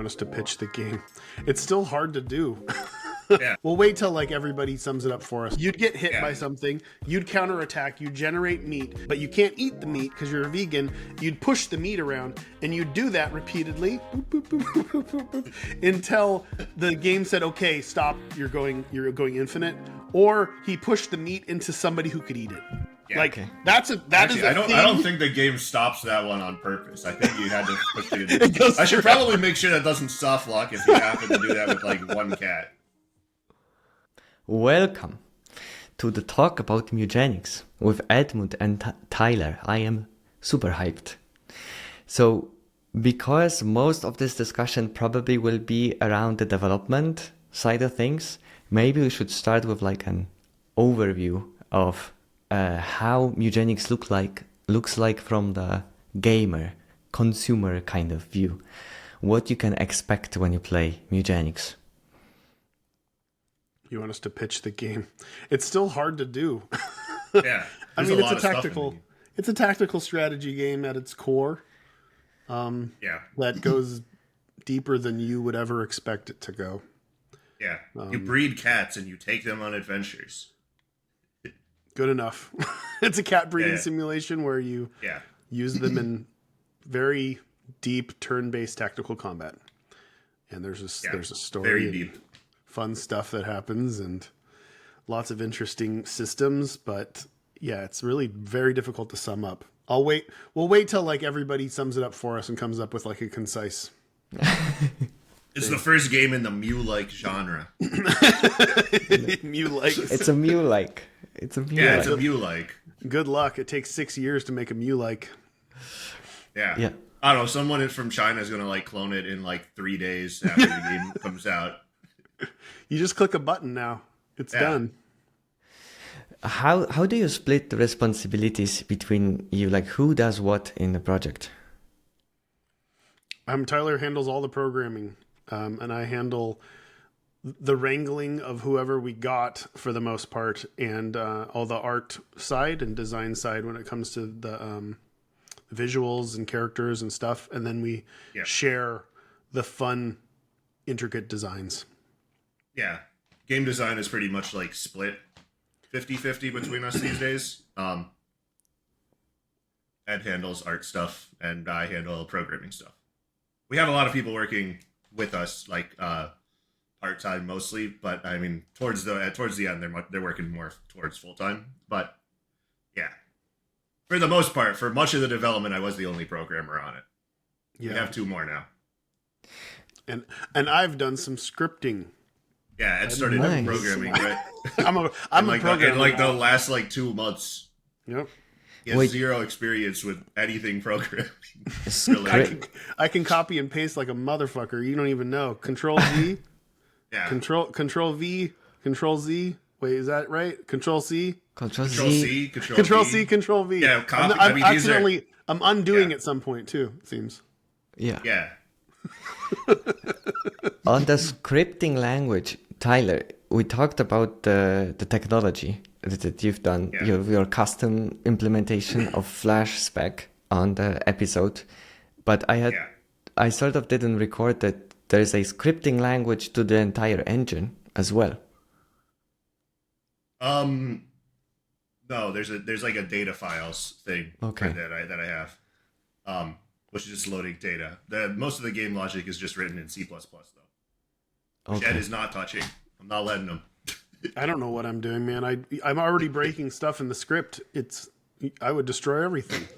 want us to pitch the game? It's still hard to do. Yeah. We'll wait till like everybody sums it up for us. You'd get hit by something, you'd counterattack, you'd generate meat, but you can't eat the meat because you're a vegan. You'd push the meat around, and you'd do that repeatedly until the game said, "Okay, stop. You're going infinite." Or he pushed the meat into somebody who could eat it. Yeah. Like that is. I don't think the game stops that one on purpose. I think you had to push it. I should probably make sure that doesn't soft lock if you happen to do that with like one cat. Welcome to the talk about Mewgenics with Edmund and Tyler. I am super hyped. So, because most of this discussion probably will be around the development side of things, maybe we should start with like an overview of how Mewgenics looks like from the gamer, consumer kind of view. What you can expect when you play Mewgenics. You want us to pitch the game? It's still hard to do. Yeah, I mean, it's a tactical strategy game at its core. That goes deeper than you would ever expect it to go. Yeah, you breed cats and you take them on adventures. Good enough. It's a cat breeding simulation where you use them in very deep turn-based tactical combat. And there's a story. Very deep. Fun stuff that happens and lots of interesting systems, but yeah, it's really very difficult to sum up. We'll wait till like everybody sums it up for us and comes up with like a concise. It's the first game in the Mew-like genre. Mew-like. It's a Mew-like. It's a Mew-like. Yeah, it's a Mew-like. Good luck. It takes 6 years to make a Mew-like. Yeah. I don't know. Someone from China is going to like clone it in like 3 days after the game comes out. You just click a button now. It's done. How do you split the responsibilities between you? Like, who does what in the project? Tyler handles all the programming, and I handle the wrangling of whoever we got for the most part, and all the art side and design side when it comes to the visuals and characters and stuff. And then we share the fun, intricate designs. Yeah. Game design is pretty much like split 50-50 between us these days. Ed handles art stuff and I handle programming stuff. We have a lot of people working with us, like part-time mostly, but I mean towards the end they're working more towards full-time. But yeah. For the most part, for much of the development I was the only programmer on it. Yeah. We have 2 more now. And I've done some scripting. Yeah, Ed started programming, right? I'm a programmer. In like the last 2 months. Yep. He has 0 experience with anything programming. I can copy and paste like a motherfucker. You don't even know. Control V. Yeah. Control V. Control Z. Wait, is that right? Control C. Control C. Control C. Control V. Yeah. I'm undoing at some point too. It seems. Yeah. Yeah. On the scripting language, Tyler, we talked about the technology that you've done, your custom implementation of Flash spec on the episode, but I sort of didn't record that there's a scripting language to the entire engine as well. No, there's like a data files thing that I have, which is just loading data. Most of the game logic is just written in C++ though. Which Ed is not touching. I'm not letting him. I don't know what I'm doing, man. I'm already breaking stuff in the script. I would destroy everything.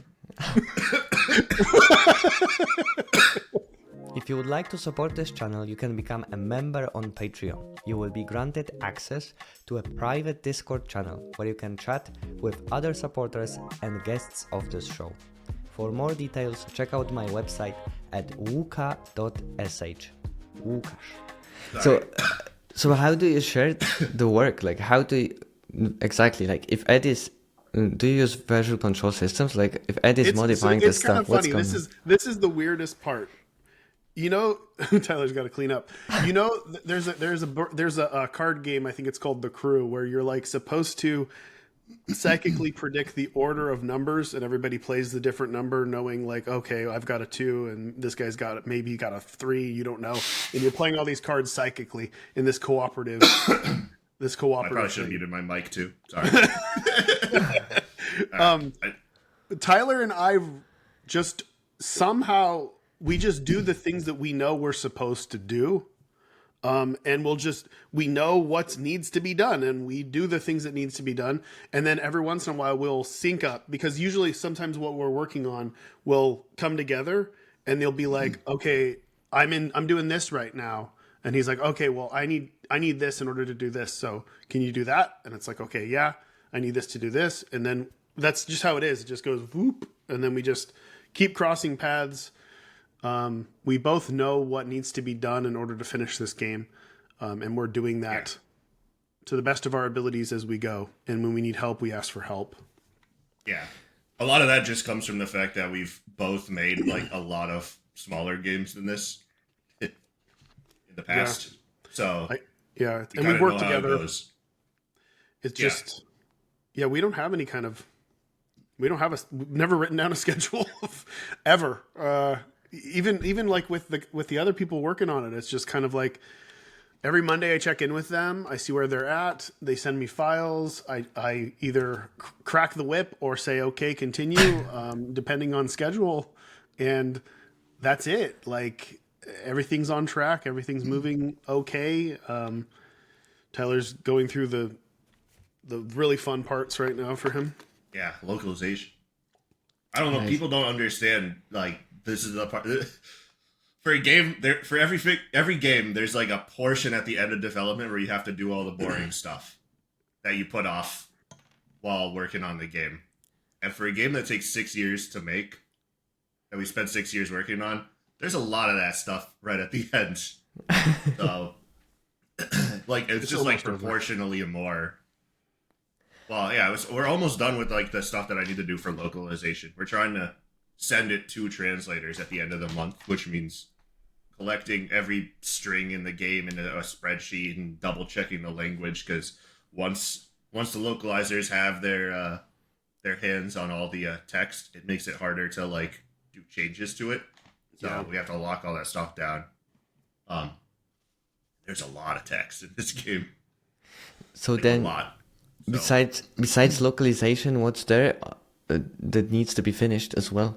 If you would like to support this channel, you can become a member on Patreon. You will be granted access to a private Discord channel where you can chat with other supporters and guests of this show. For more details, check out my website at wooka.sh. Wookash. So how do you share the work? Like, how do you exactly, like, if Ed is, do you use Visual Control Systems? Like, if Ed is modifying the stuff, what's going on? This is the weirdest part. You know, Tyler's got to clean up. You know, there's a card game. I think it's called The Crew, where you're like supposed to psychically predict the order of numbers, and everybody plays the different number, knowing like, okay, I've got a 2, and this guy's got maybe got a 3. You don't know, and you're playing all these cards psychically in this cooperative. I probably should have muted my mic too. Sorry. Tyler and I just somehow we just do the things that we know we're supposed to do. And we know what needs to be done, and we do the things that needs to be done. And then every once in a while we'll sync up, because usually sometimes what we're working on will come together, and they'll be like, okay, I'm doing this right now. And he's like, okay, well, I need this in order to do this. So can you do that? And it's like, okay, yeah, I need this to do this. And then that's just how it is. It just goes whoop. And then we just keep crossing paths. We both know what needs to be done in order to finish this game. And we're doing that to the best of our abilities as we go. And when we need help, we ask for help. Yeah. A lot of that just comes from the fact that we've both made like a lot of smaller games than this in the past. So and we work together. It it's just, we don't have any kind of, we've never written down a schedule ever. Even like with the other people working on it, it's just kind of like every Monday I check in with them. I see where they're at. They send me files. I either crack the whip or say, okay, continue, depending on schedule. And that's it. Like everything's on track. Everything's moving okay. Tyler's going through the really fun parts right now for him. Yeah, localization. I don't know. Nice. People don't understand. Like, this is the part for a game. For every game, there's like a portion at the end of development where you have to do all the boring stuff that you put off while working on the game. And for a game that takes 6 years to make, that we spent 6 years working on, there's a lot of that stuff right at the end. So, like, it's just like proportionally more. Well, yeah, we're almost done with like the stuff that I need to do for localization. We're trying to send it to translators at the end of the month, which means collecting every string in the game into a spreadsheet and double checking the language, because once the localizers have their hands on all the text, it makes it harder to like do changes to it. So we have to lock all that stuff down. There's a lot of text in this game. So like, then, a lot. So. Besides localization, what's there that needs to be finished as well?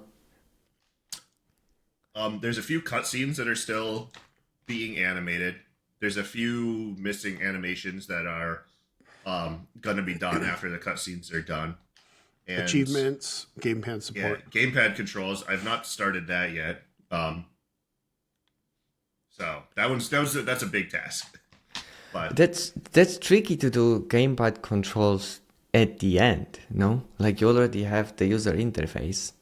There's a few cutscenes that are still being animated. There's a few missing animations that are going to be done after the cutscenes are done. And achievements, gamepad support. Yeah, gamepad controls. I've not started that yet. So that's a big task. But that's tricky to do gamepad controls at the end, no? Like you already have the user interface.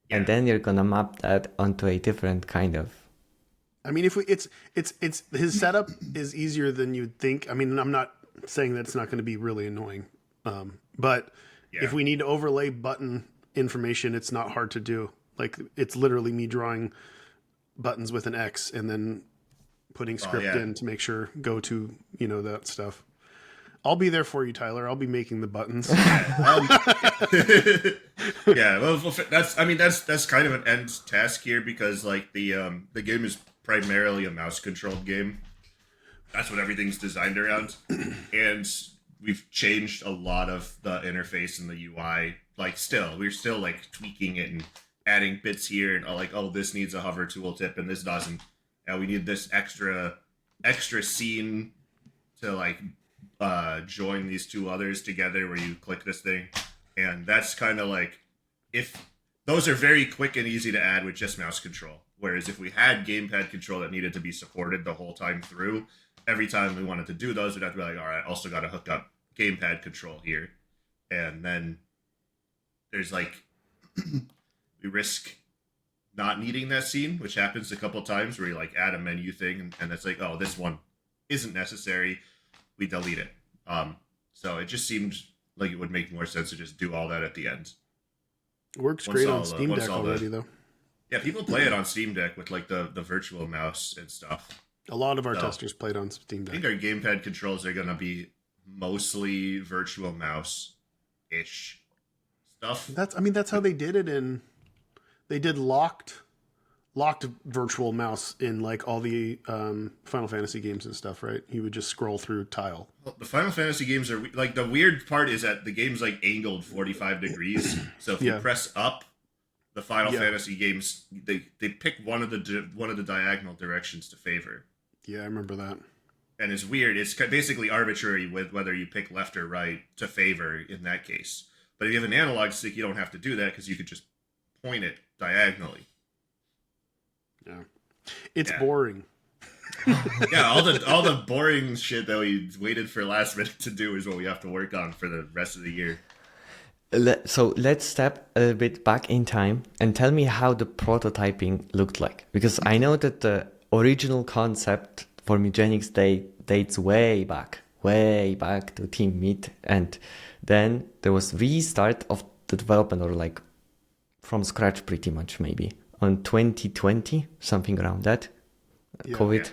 Yeah. And then you're gonna map that onto a different kind of. I mean, it's his setup is easier than you'd think. I mean, I'm not saying that it's not going to be really annoying, but if we need to overlay button information, it's not hard to do. Like it's literally me drawing buttons with an X and then putting script in to make sure go to that stuff. I'll be there for you, Tyler. I'll be making the buttons. Yeah, well, that's kind of an end task here, because like the game is primarily a mouse controlled game. That's what everything's designed around, and we've changed a lot of the interface and the UI. Like, we're still like tweaking it and adding bits here, and like, oh, this needs a hover tooltip and this doesn't. And we need this extra scene to like join these two others together where you click this thing. And that's kind of like, if those are very quick and easy to add with just mouse control. Whereas if we had gamepad control that needed to be supported the whole time through, every time we wanted to do those, we'd have to be like, all right, also got to hook up gamepad control here. And then there's like, we risk not needing that scene, which happens a couple times where you like add a menu thing and it's like, oh, this one isn't necessary. We delete it. So it just seemed like it would make more sense to just do all that at the end. Works great on Steam Deck already, though. Yeah, people play it on Steam Deck with like the virtual mouse and stuff. A lot of our testers played on Steam Deck. I think our gamepad controls are going to be mostly virtual mouse. ish stuff. That's how they did it they did locked virtual mouse in like all the Final Fantasy games and stuff, right? You would just scroll through tile. Well, the Final Fantasy games are like, the weird part is that the game's like angled 45 degrees. So if you press up, the Final Fantasy games, they pick one of the diagonal directions to favor. Yeah, I remember that. And it's weird. It's basically arbitrary with whether you pick left or right to favor in that case. But if you have an analog stick, you don't have to do that because you could just point it diagonally. Yeah, it's boring. Yeah, all the boring shit that we waited for last minute to do is what we have to work on for the rest of the year. So let's step a little bit back in time and tell me how the prototyping looked like. Because I know that the original concept for Mewgenics dates way back to Team Meat. And then there was restart of the development, or like from scratch pretty much maybe, on 2020, something around that. COVID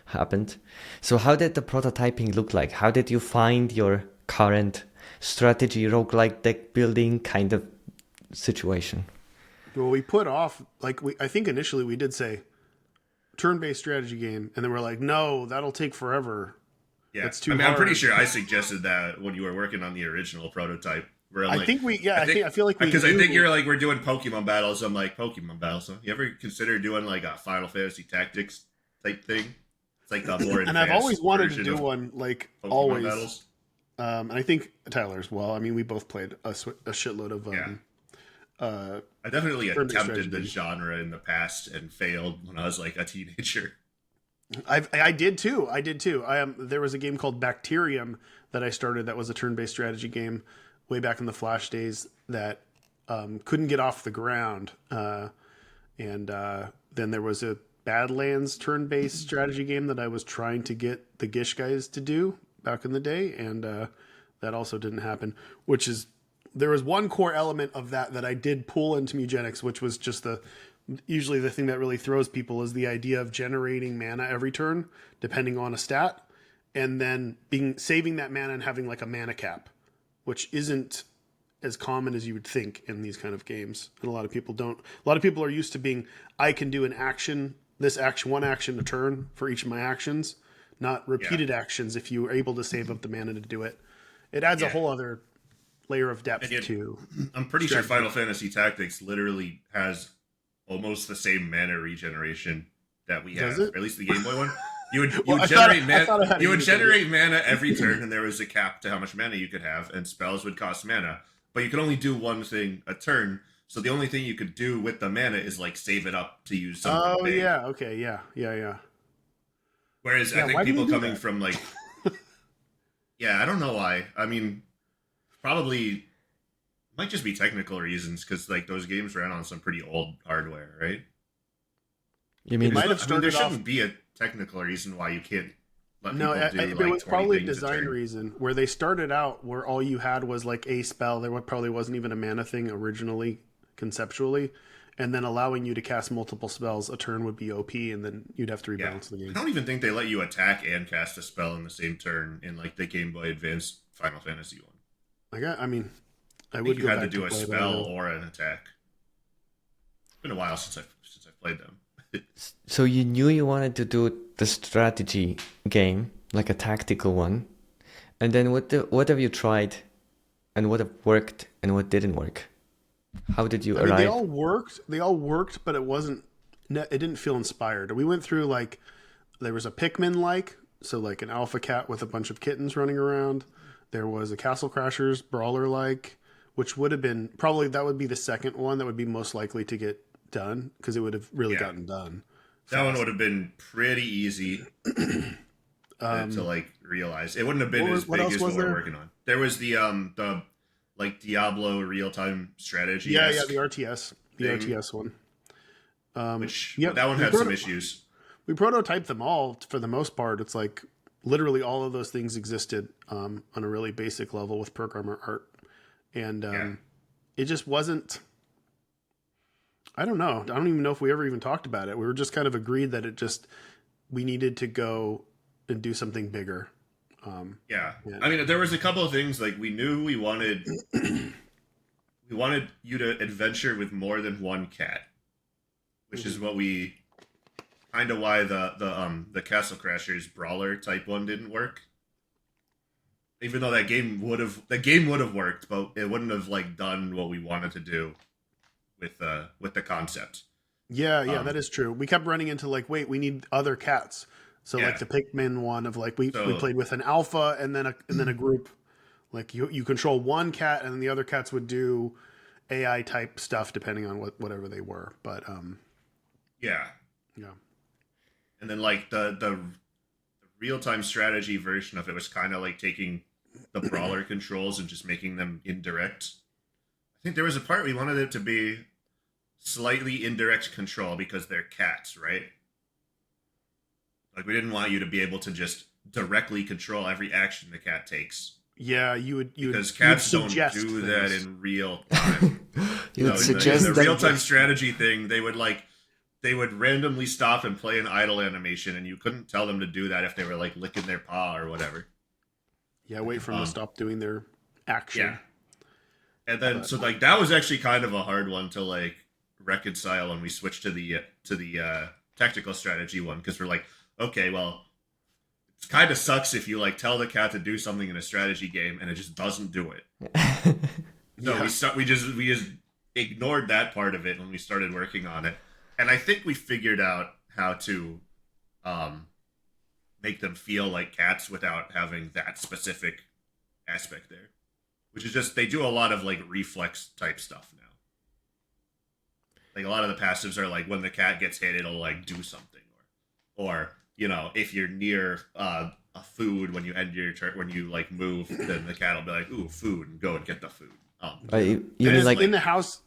happened. So how did the prototyping look like? How did you find your current strategy roguelike deck building kind of situation? Well, we put off, I think initially we did say turn-based strategy game, and then we're like, no, that'll take forever. Yeah, it's too hard. I'm pretty sure I suggested that when you were working on the original prototype. I feel like we, because I think you're like, we're doing Pokemon battles. I'm like, Pokemon battles. Huh? You ever consider doing like a Final Fantasy Tactics type thing? It's like the more and I've always wanted to do one, like Pokemon always. Battles. And I think Tyler as well. I mean, we both played a shitload of. I definitely attempted the genre in the past and failed when I was like a teenager. I did too. There was a game called Bacterium that I started that was a turn-based strategy game way back in the Flash days that couldn't get off the ground. And then there was a Badlands turn-based strategy game that I was trying to get the Gish guys to do back in the day, and that also didn't happen. There was one core element of that I did pull into Mewgenics, which was just usually the thing that really throws people is the idea of generating mana every turn, depending on a stat, and then saving that mana and having like a mana cap, which isn't as common as you would think in these kind of games. And a lot of people don't. A lot of people are used to being, I can do one action a turn for each of my actions, not repeated actions. If you are able to save up the mana to do it, it adds a whole other layer of depth to. I'm pretty sure Final Fantasy Tactics literally has almost the same mana regeneration that we have, or at least the Game Boy one. You would generate mana every turn, and there was a cap to how much mana you could have, and spells would cost mana, but you could only do one thing a turn. So the only thing you could do with the mana is like save it up to use something. Big. Yeah, okay, yeah. Whereas I think people coming from like, I don't know why. I mean, probably might just be technical reasons, because like those games ran on some pretty old hardware, right? You mean there shouldn't be a technical reason why you can't let people do it was probably a design reason where they started out where all you had was like a spell. There probably wasn't even a mana thing originally, conceptually, and then allowing you to cast multiple spells a turn would be OP, and then you'd have to rebalance the game. I don't even think they let you attack and cast a spell in the same turn in like the Game Boy Advance Final Fantasy one. I would you had to do a spell or an attack. It's been a while since I've played them. So you knew you wanted to do the strategy game, like a tactical one, and then what have you tried, and what have worked and what didn't work? How did you arrive? They all worked, but it didn't feel inspired. We went through there was a Pikmin so like an alpha cat with a bunch of kittens running around. There was a Castle Crashers brawler which would have been that would be the second one that would be most likely to get done, because it would have really gotten done. That one would have been pretty easy to realize. It wouldn't have been as big as what we're working on. There was the Diablo real time strategy. Yeah, the RTS, RTS one. That one had some issues. We prototyped them all for the most part. It's like literally all of those things existed on a really basic level with programmer art, and it just wasn't. I don't know. I don't even know if we ever even talked about it. We were just kind of agreed that we needed to go and do something bigger. Yeah. Yeah. I mean, there was a couple of things like we knew we wanted you to adventure with more than one cat, which is what we kind of why the Castle Crashers brawler type one didn't work. Even though that game would have worked, but it wouldn't have like done what we wanted to do with the concept. Yeah, that is true. We kept running into like, wait, we need other cats. So Yeah. like the Pikmin one of like we played with an alpha and then a group. Like you control one cat and then the other cats would do AI type stuff depending on whatever they were. But Yeah. yeah. And then like the real time strategy version of it was kind of like taking the brawler controls and just making them indirect. I think there was a part we wanted it to be slightly indirect control because they're cats, right? Like we didn't want you to be able to just directly control every action the cat takes. Yeah, because cats don't do that in real time. You would suggest in the real time strategy thing, they would randomly stop and play an idle animation, and you couldn't tell them to do that if they were like licking their paw or whatever. Yeah, wait for them to stop doing their action. Yeah. And then so like that was actually kind of a hard one to like reconcile when we switched to the tactical strategy one, because we're like, okay, well, it kind of sucks if you like tell the cat to do something in a strategy game and it just doesn't do it. So we just ignored that part of it when we started working on it. And I think we figured out how to make them feel like cats without having that specific aspect there. Which is just, they do a lot of like reflex type stuff now. Like a lot of the passives are like when the cat gets hit, it'll like do something. Or you know, if you're near a food when you end your turn, when you like move, then the cat will be like, ooh, food, and go and get the food. You mean like in the house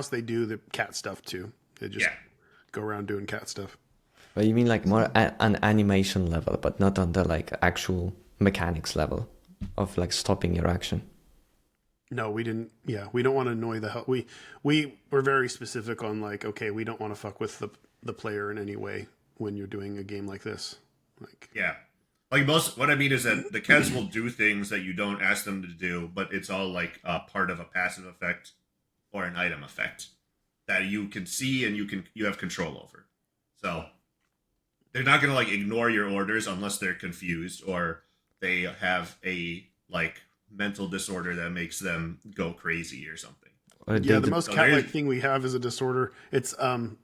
they do the cat stuff too. They just go around doing cat stuff. But you mean like more an animation level, but not on the like actual mechanics level of like stopping your action. No, we didn't. Yeah, we don't want to annoy the hell. We were very specific on like, okay, we don't want to fuck with the player in any way when you're doing a game like this. Like, yeah, like what I mean is that the cats will do things that you don't ask them to do, but it's all like part of a passive effect or an item effect that you can see and you have control over. So they're not going to like ignore your orders unless they're confused or they have a like mental disorder that makes them go crazy or something. Yeah, the most cat-like thing we have is a disorder. It's one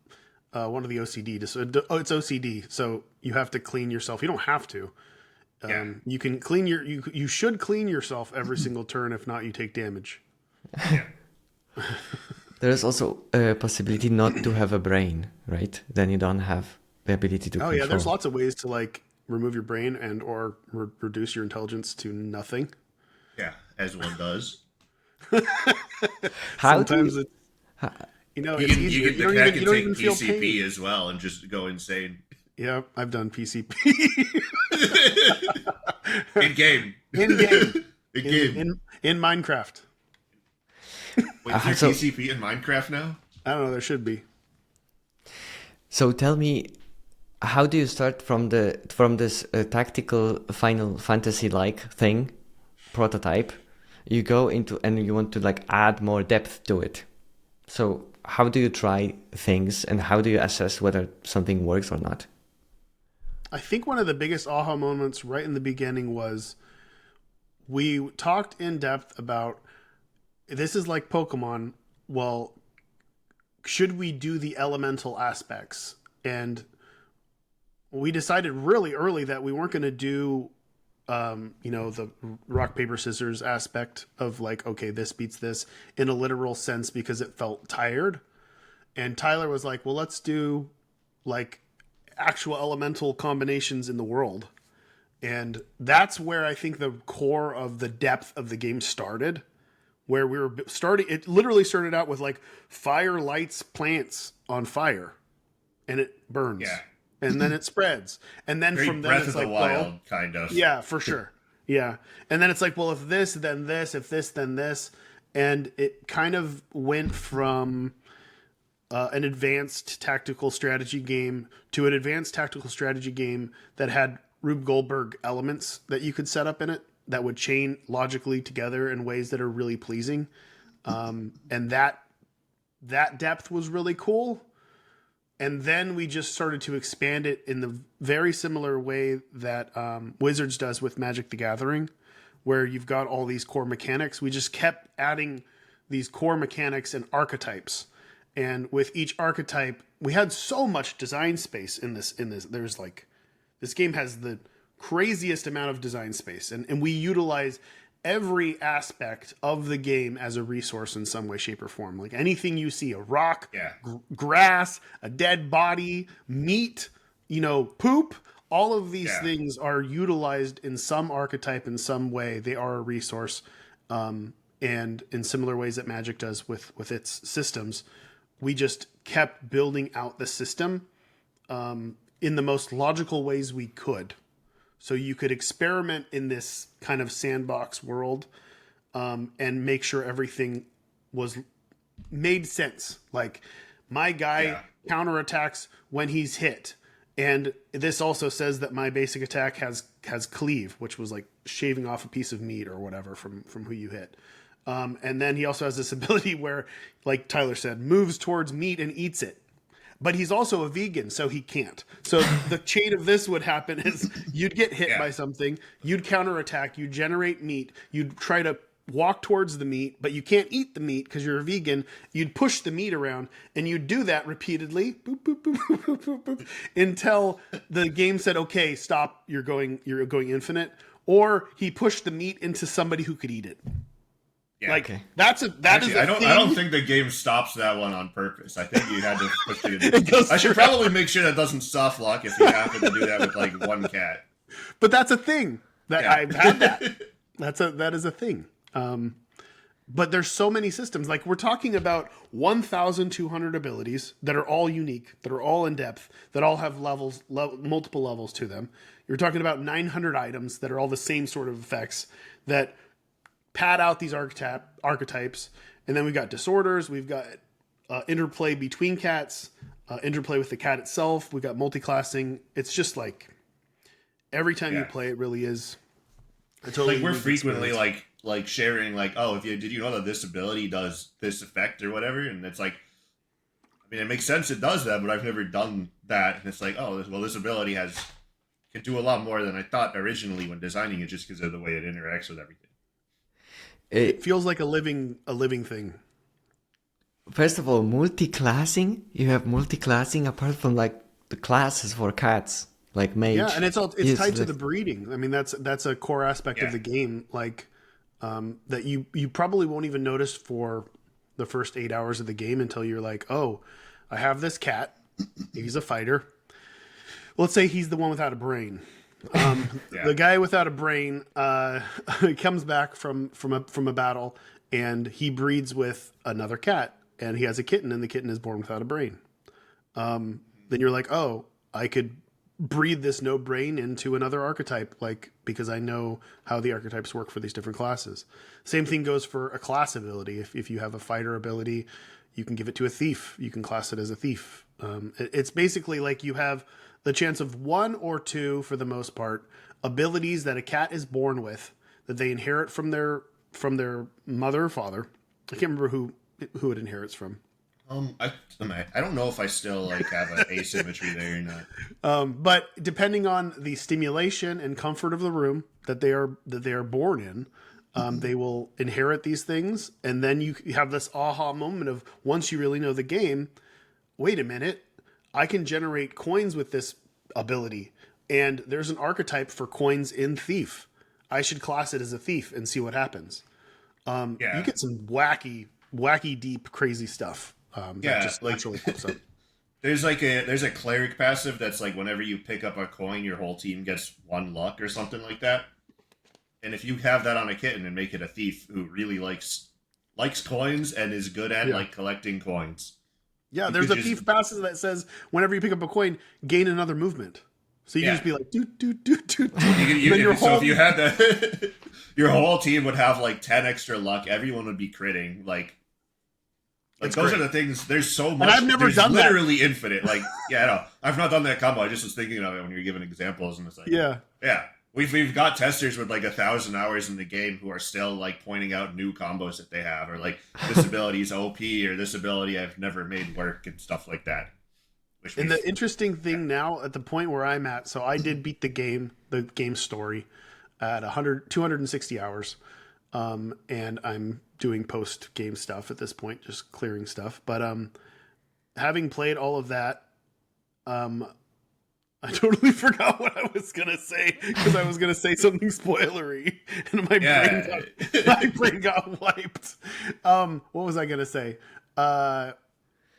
of the OCD. It's OCD. So you have to clean yourself. You don't have to. You can clean you should clean yourself every single turn. If not, you take damage. Yeah. There is also a possibility not to have a brain, right? Then you don't have the ability to control. Yeah, there's lots of ways to like remove your brain and or reduce your intelligence to nothing. Yeah, as one does. Sometimes it's it's easier. The cat can take PCP as well and just go insane. Yeah, I've done PCP. In game. In Minecraft. Wait, is there PCP in Minecraft now? I don't know, there should be. So tell me, how do you start from this tactical Final Fantasy-like thing, prototype? You go into and you want to like add more depth to it. So how do you try things and how do you assess whether something works or not? I think one of the biggest aha moments right in the beginning was we talked in depth about this is like Pokemon. Well, should we do the elemental aspects? And we decided really early that we weren't going to do the rock, paper, scissors aspect of like, okay, this beats this in a literal sense because it felt tired. And Tyler was like, well, let's do like actual elemental combinations in the world. And that's where I think the core of the depth of the game started, where we were starting. It literally started out with like fire lights plants on fire and it burns. Yeah. And then it spreads. And then Very from there, Breath it's of the like, Wild, well, kind of. yeah, for sure. Yeah. And then it's like, well, if this, then this, if this, then this. And it kind of went from an advanced tactical strategy game to an advanced tactical strategy game that had Rube Goldberg elements that you could set up in it that would chain logically together in ways that are really pleasing. And that depth was really cool. And then we just started to expand it in the very similar way that Wizards does with Magic the Gathering, where you've got all these core mechanics. We just kept adding these core mechanics and archetypes. And with each archetype, we had so much design space in this. There's like, this game has the craziest amount of design space. And we utilize every aspect of the game as a resource in some way, shape, or form. Like anything you see, a rock, grass, a dead body, meat, poop, all of these things are utilized in some archetype in some way. They are a resource. And in similar ways that Magic does with its systems, we just kept building out the system in the most logical ways we could. So you could experiment in this kind of sandbox world and make sure everything made sense. Like my guy counterattacks when he's hit. And this also says that my basic attack has cleave, which was like shaving off a piece of meat or whatever from who you hit. And then he also has this ability where, like Tyler said, moves towards meat and eats it. But he's also a vegan, so he can't. So the chain of this would happen is you'd get hit by something, you'd counterattack, you'd generate meat, you'd try to walk towards the meat, but you can't eat the meat because you're a vegan. You'd push the meat around, and you'd do that repeatedly, boop, boop, boop, boop, boop, boop, until the game said, "Okay, stop. You're going infinite." Or he pushed the meat into somebody who could eat it. Yeah. Like that is a I thing. don't think the game stops that one on purpose. I think you had to push it. I should probably make sure that doesn't soft lock if you happen to do that with like one cat. But that's a thing that I've had that. That is a thing. But there's so many systems. Like we're talking about 1,200 abilities that are all unique, that are all in depth, that all have multiple levels to them. You're talking about 900 items that are all the same sort of effects that pad out these archetypes. And then we've got disorders. We've got interplay between cats, interplay with the cat itself. We've got multiclassing. It's just like every time you play, it really is. Totally like we're frequently like sharing like, oh, did you know that this ability does this effect or whatever? And it's like, I mean, it makes sense it does that, but I've never done that. And it's like, oh, well, this ability can do a lot more than I thought originally when designing it, just because of the way it interacts with everything. It feels like a living thing. First of all, multiclassing. You have multiclassing apart from like the classes for cats, like mage. Yeah, and it's tied to the breeding. I mean, that's a core aspect of the game. Like that you probably won't even notice for the first 8 hours of the game until you're like, oh, I have this cat. He's a fighter. Let's say he's the one without a brain. The guy without a brain comes back from a battle, and he breeds with another cat, and he has a kitten, and the kitten is born without a brain. Then you're like, oh, I could breed this no brain into another archetype, like because I know how the archetypes work for these different classes. Same thing goes for a class ability. If you have a fighter ability, you can give it to a thief. You can class it as a thief. It's basically like you have the chance of one or two, for the most part, abilities that a cat is born with that they inherit from their mother or father. I can't remember who it inherits from. I don't know if I still like have an asymmetry there or not. But depending on the stimulation and comfort of the room that they are born in, they will inherit these things, and then you have this aha moment of once you really know the game. Wait a minute. I can generate coins with this ability, and there's an archetype for coins in Thief. I should class it as a thief and see what happens. You get some wacky, deep, crazy stuff that just naturally pops up. There's a cleric passive that's like whenever you pick up a coin, your whole team gets 1 luck or something like that. And if you have that on a kitten and make it a thief who really likes coins and is good at like collecting coins. Yeah, there's a thief passive that says whenever you pick up a coin, gain another movement. So you can just be like, doot, doot, doot, doot. So if you had that, your whole team would have like 10 extra luck. Everyone would be critting. Like Like It's those great. are the things. There's so much. And I've never there's done that. literally infinite. Like yeah, no, I've not done that combo. I just was thinking of it when you were giving examples, and it's like Yeah. We've got testers with like 1,000 hours in the game who are still like pointing out new combos that they have, or like this ability is OP, or this ability I've never made work, and stuff like that. And the interesting thing now at the point where I'm at, so I did beat the game story at 260 hours. And I'm doing post game stuff at this point, just clearing stuff. But having played all of that, I totally forgot what I was gonna say because I was gonna say something spoilery, and my brain got wiped. What was I gonna say?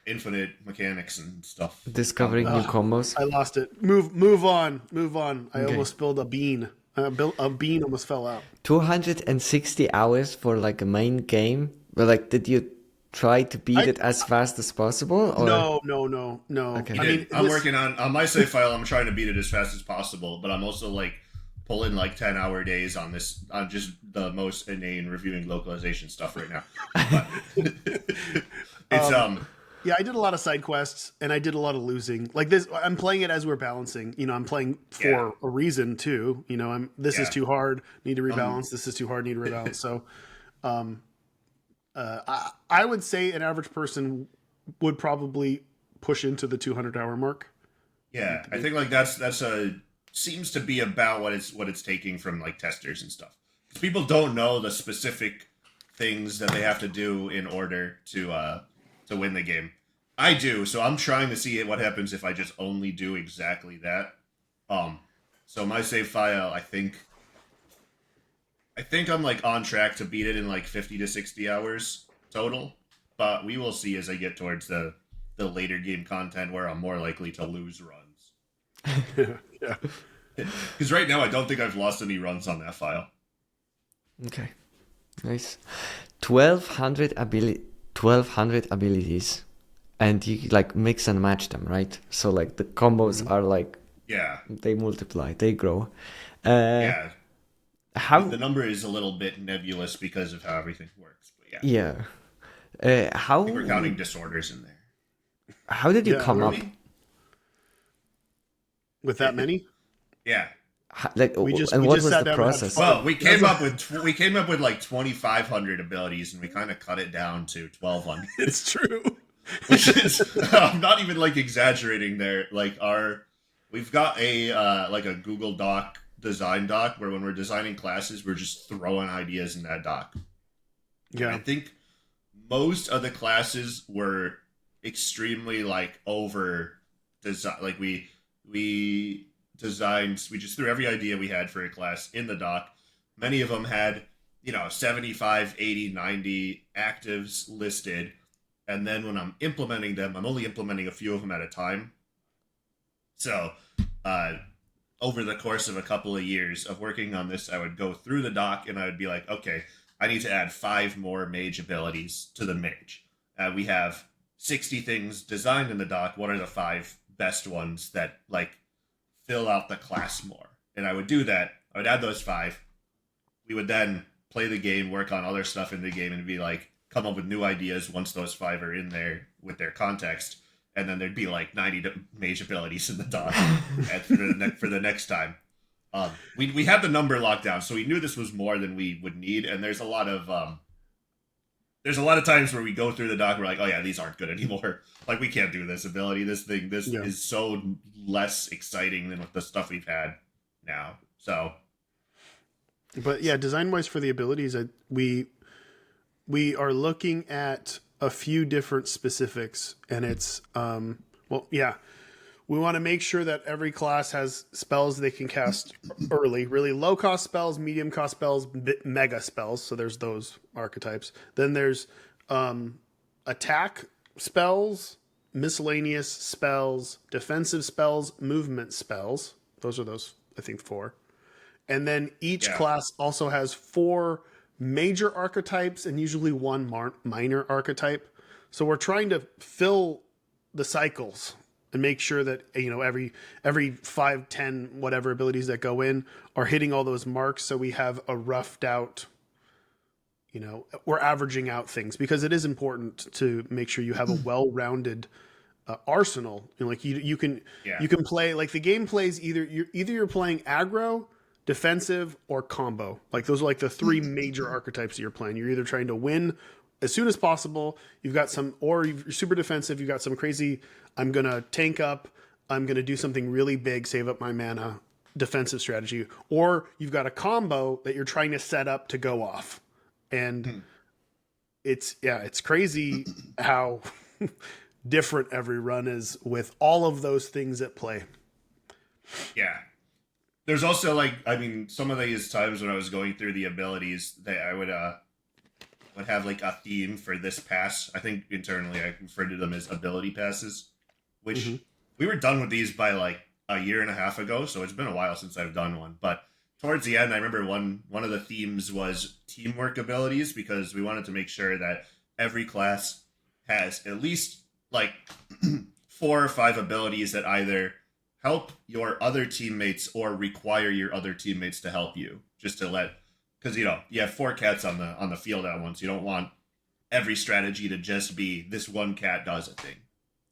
Infinite mechanics and stuff. Discovering new combos. I lost it. Move on. I Okay. almost spilled a bean. A bean almost fell out. 260 hours for like a main game. But like, did you try to beat it as fast as possible? Or? No. Okay. I mean, I'm working on my save file. I'm trying to beat it as fast as possible, but I'm also like pulling like 10-hour days on this, on just the most inane reviewing localization stuff right now. But it's yeah, I did a lot of side quests and I did a lot of losing. Like this, I'm playing it as we're balancing. You know, I'm playing for a reason too. You know, this is too hard, need to rebalance. This is too hard, need to rebalance. So, I would say an average person would probably push into the 200-hour mark. yeah, I think like that's seems to be about what it's taking from like testers and stuff. 'Cause people don't know the specific things that they have to do in order to win the game. I do, so I'm trying to see what happens if I just only do exactly that. So my save file, I think I'm like on track to beat it in like 50 to 60 hours total, but we will see as I get towards the later game content where I'm more likely to lose runs. Yeah. Because right now I don't think I've lost any runs on that file. Okay, nice. 1,200 abilities, and you like mix and match them, right? So like the combos are like they multiply, they grow. Yeah. How The number is a little bit nebulous because of how everything works, but yeah. How I think we're counting disorders in there. how did you come up? With that many? Yeah. Like, We just what was sat the down and had process? fun. Well, we came up with like 2,500 abilities, and we kind of cut it down to 1,200. It's true. Which is, I'm not even like exaggerating there. Like we've got a like a Google Doc design doc where when we're designing classes, we're just throwing ideas in that doc. Yeah. I think most of the classes were extremely like over design. Like we just threw every idea we had for a class in the doc. Many of them had, 75, 80, 90 actives listed. And then when I'm implementing them, I'm only implementing a few of them at a time. So, over the course of a couple of years of working on this, I would go through the doc and I would be like, okay, I need to add 5 more mage abilities to the mage. We have 60 things designed in the doc. What are the 5 best ones that like fill out the class more? And I would do that. I would add those 5. We would then play the game, work on other stuff in the game, and be like, come up with new ideas once those 5 are in there with their context. And then there'd be like 90 mage abilities in the doc for the next time. We had the number locked down, so we knew this was more than we would need. And there's a lot of times where we go through the doc, we're like, oh yeah, these aren't good anymore. Like we can't do this ability. This is so less exciting than the stuff we've had now. So, But yeah, design wise for the abilities, we are looking at a few different specifics, and it's we want to make sure that every class has spells they can cast early, really low cost spells, medium cost spells, mega spells. So there's those archetypes. Then there's attack spells, miscellaneous spells, defensive spells, movement spells. Those are I think 4. And then each class also has 4 major archetypes and usually 1 minor archetype. So we're trying to fill the cycles and make sure that every 5, 10 whatever abilities that go in are hitting all those marks, so we have a roughed out or averaging out things, because it is important to make sure you have a well-rounded arsenal. Like you can play, like the game plays either you're playing aggro, defensive, or combo. Like those are like the three major archetypes that you're playing. You're either trying to win as soon as possible, or you're super defensive, you've got some crazy, I'm gonna tank up, I'm gonna do something really big, save up my mana, defensive strategy, or you've got a combo that you're trying to set up to go off. And it's crazy how different every run is with all of those things at play. Yeah. There's also some of these times when I was going through the abilities that I would have like a theme for this pass. I think internally I refer to them as ability passes, which we were done with these by like a year and a half ago. So it's been a while since I've done one, but towards the end, I remember one of the themes was teamwork abilities, because we wanted to make sure that every class has at least like 4 or 5 abilities that either help your other teammates or require your other teammates to help you. Just to because you have 4 cats on the field at once. You don't want every strategy to just be this one cat does a thing.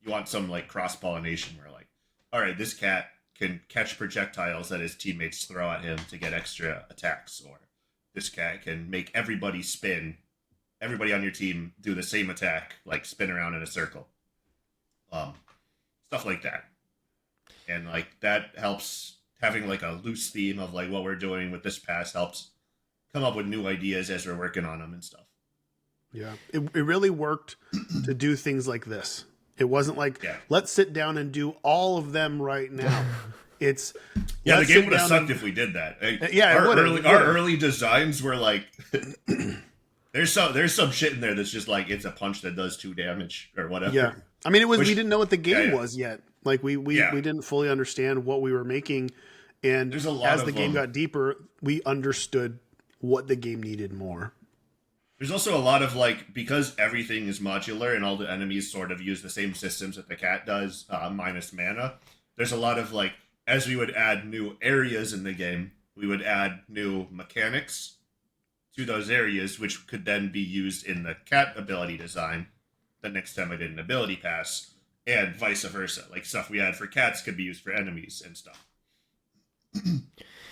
You want some like cross pollination where like, all right, this cat can catch projectiles that his teammates throw at him to get extra attacks, or this cat can make everybody on your team do the same attack, like spin around in a circle. Stuff like that. And like that helps, having like a loose theme of like what we're doing with this pass helps come up with new ideas as we're working on them and stuff. Yeah. It really worked to do things like this. It wasn't like, let's sit down and do all of them right now. It's the game would have sucked if we did that. Our early designs were like, there's some shit in there that's just like, it's a punch that does 2 damage or whatever. Yeah, I mean, we didn't know what the game was yet. Like we didn't fully understand what we were making, and as the game got deeper, we understood what the game needed more. There's also a lot of like, because everything is modular and all the enemies sort of use the same systems that the cat does, minus mana. There's a lot of like, as we would add new areas in the game, we would add new mechanics to those areas, which could then be used in the cat ability design the next time I did an ability pass, and vice versa. Like stuff we had for cats could be used for enemies and stuff.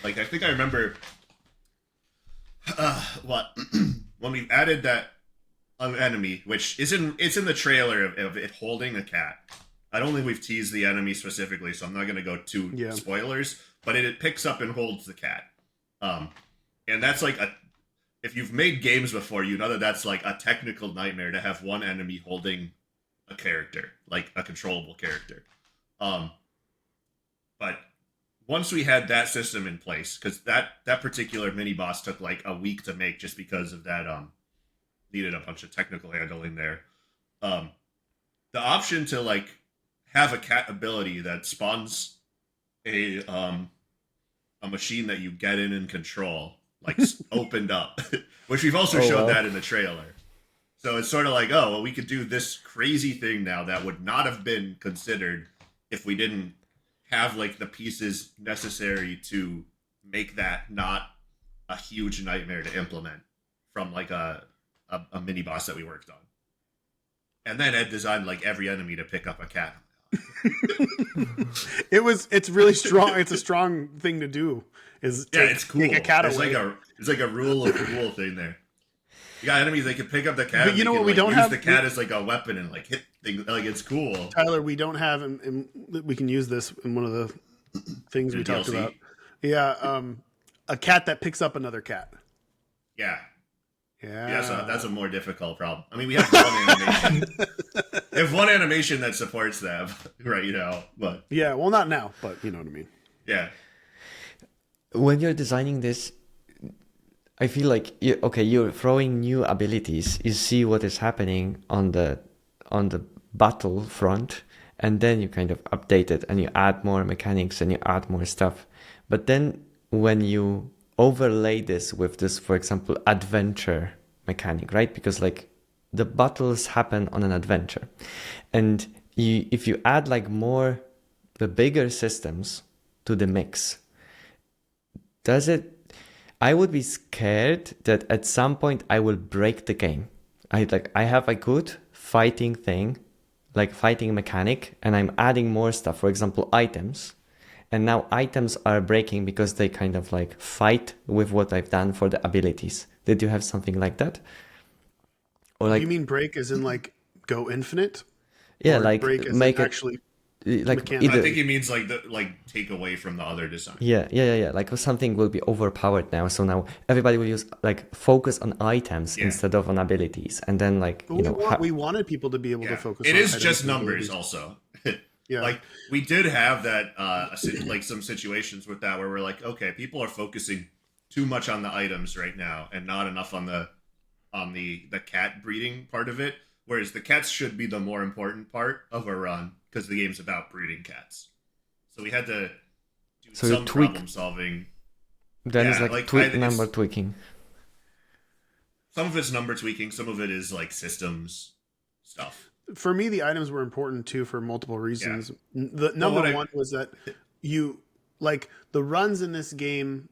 Like I think I remember when we added that enemy, which it's in the trailer of it holding a cat. I don't think we've teased the enemy specifically, so I'm not going to go too spoilers, but it picks up and holds the cat. And that's like if you've made games before, you know that's like a technical nightmare to have one enemy holding a character, like a controllable character. But once we had that system in place, because that particular mini boss took like a week to make just because of that, needed a bunch of technical handling there. The option to like have a cat ability that spawns a machine that you get in and control, like opened up, which we've also shown that in the trailer. So it's sort of like, oh, well, we could do this crazy thing now that would not have been considered if we didn't have like the pieces necessary to make that not a huge nightmare to implement from like a mini boss that we worked on. And then Ed designed like every enemy to pick up a cat. It's really strong. It's a strong thing to do. It's cool. Take a cat away. It's like a rule of cool thing there. You got enemies that can pick up the cat. But you know what we don't use have? The cat as like a weapon and like hit things. Like it's cool. Tyler, we don't have, and we can use this in one of the things we talked about. Yeah, a cat that picks up another cat. Yeah. Yeah. So that's a more difficult problem. I mean, we have one animation. We have one animation that supports that right now, but yeah, well, not now, but you know what I mean. Yeah. When you're designing this, I feel like you're throwing new abilities. You see what is happening on the battle front, and then you kind of update it and you add more mechanics and you add more stuff. But then when you overlay this with this, for example, adventure mechanic, right? Because like the battles happen on an adventure, and if you add like the bigger systems to the mix, does it? I would be scared that at some point I will break the game. I have a good fighting thing, like fighting mechanic, and I'm adding more stuff. For example, items. And now items are breaking because they kind of like fight with what I've done for the abilities. Did you have something like that? Or like You mean break as in like go infinite? yeah, Or like break as make in it actually like mechanic? I think he means like take away from the other design. Yeah. Like something will be overpowered now. So now everybody will use like focus on items instead of on abilities. And then like, But we wanted people to be able to focus It on is items just and numbers abilities. also. Yeah. Like we did have that like some situations with that where we're like, okay, people are focusing too much on the items right now and not enough on the cat breeding part of it. Whereas the cats should be the more important part of a run because the game's about breeding cats. So we had to do So you some tweak- problem solving. then it's Yeah, like like, number it's- tweaking. Some of it's number tweaking, some of it is like systems stuff. For me, the items were important too for multiple reasons. The Well, number what I- one was that you like the runs in this game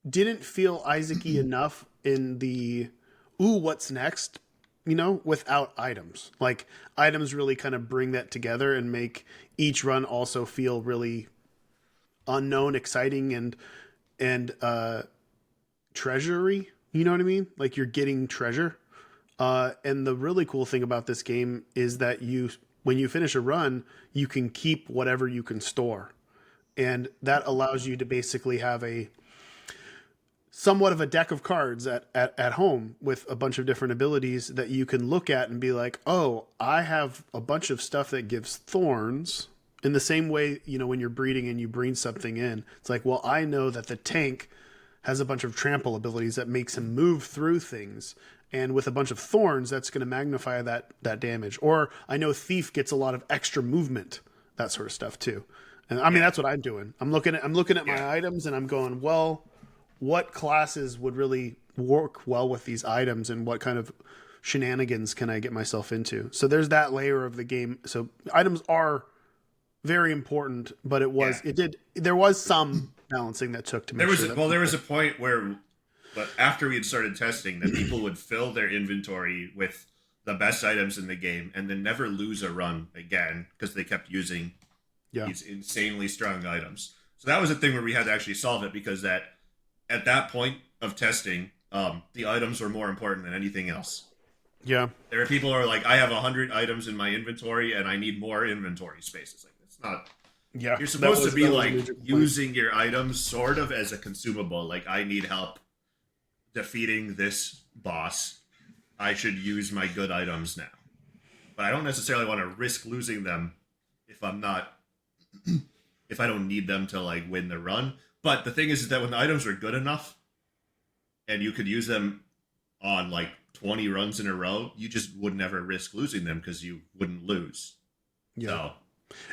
didn't feel Isaac-y enough in the what's next, without items. Like items really kind of bring that together and make each run also feel really unknown, exciting, and treasury. You know what I mean? Like you're getting treasure. And the really cool thing about this game is that when you finish a run, you can keep whatever you can store. And that allows you to basically have a somewhat of a deck of cards at home with a bunch of different abilities that you can look at and be like, oh, I have a bunch of stuff that gives thorns. In the same way, when you're breeding and you breed something in, it's like, well, I know that the tank has a bunch of trample abilities that makes him move through things. And with a bunch of thorns, that's going to magnify that damage. Or I know Thief gets a lot of extra movement, that sort of stuff too. And I mean, that's what I'm doing. I'm looking at my items and I'm going, well, what classes would really work well with these items and what kind of shenanigans can I get myself into? So there's that layer of the game. So items are very important, but there was some balancing that took to make There was a point where, but after we had started testing, that people would fill their inventory with the best items in the game and then never lose a run again because they kept using these insanely strong items. So that was a thing where we had to actually solve it because at that point of testing, the items were more important than anything else. Yeah. There are people who are like, I have 100 items in my inventory and I need more inventory space. It's like, it's not. Yeah. You're supposed to be like using your items sort of as a consumable. Like, I need help defeating this boss. I should use my good items now. But I don't necessarily want to risk losing them if I don't need them to like win the run. But the thing is that when the items are good enough and you could use them on like 20 runs in a row, you just would never risk losing them because you wouldn't lose. Yeah. So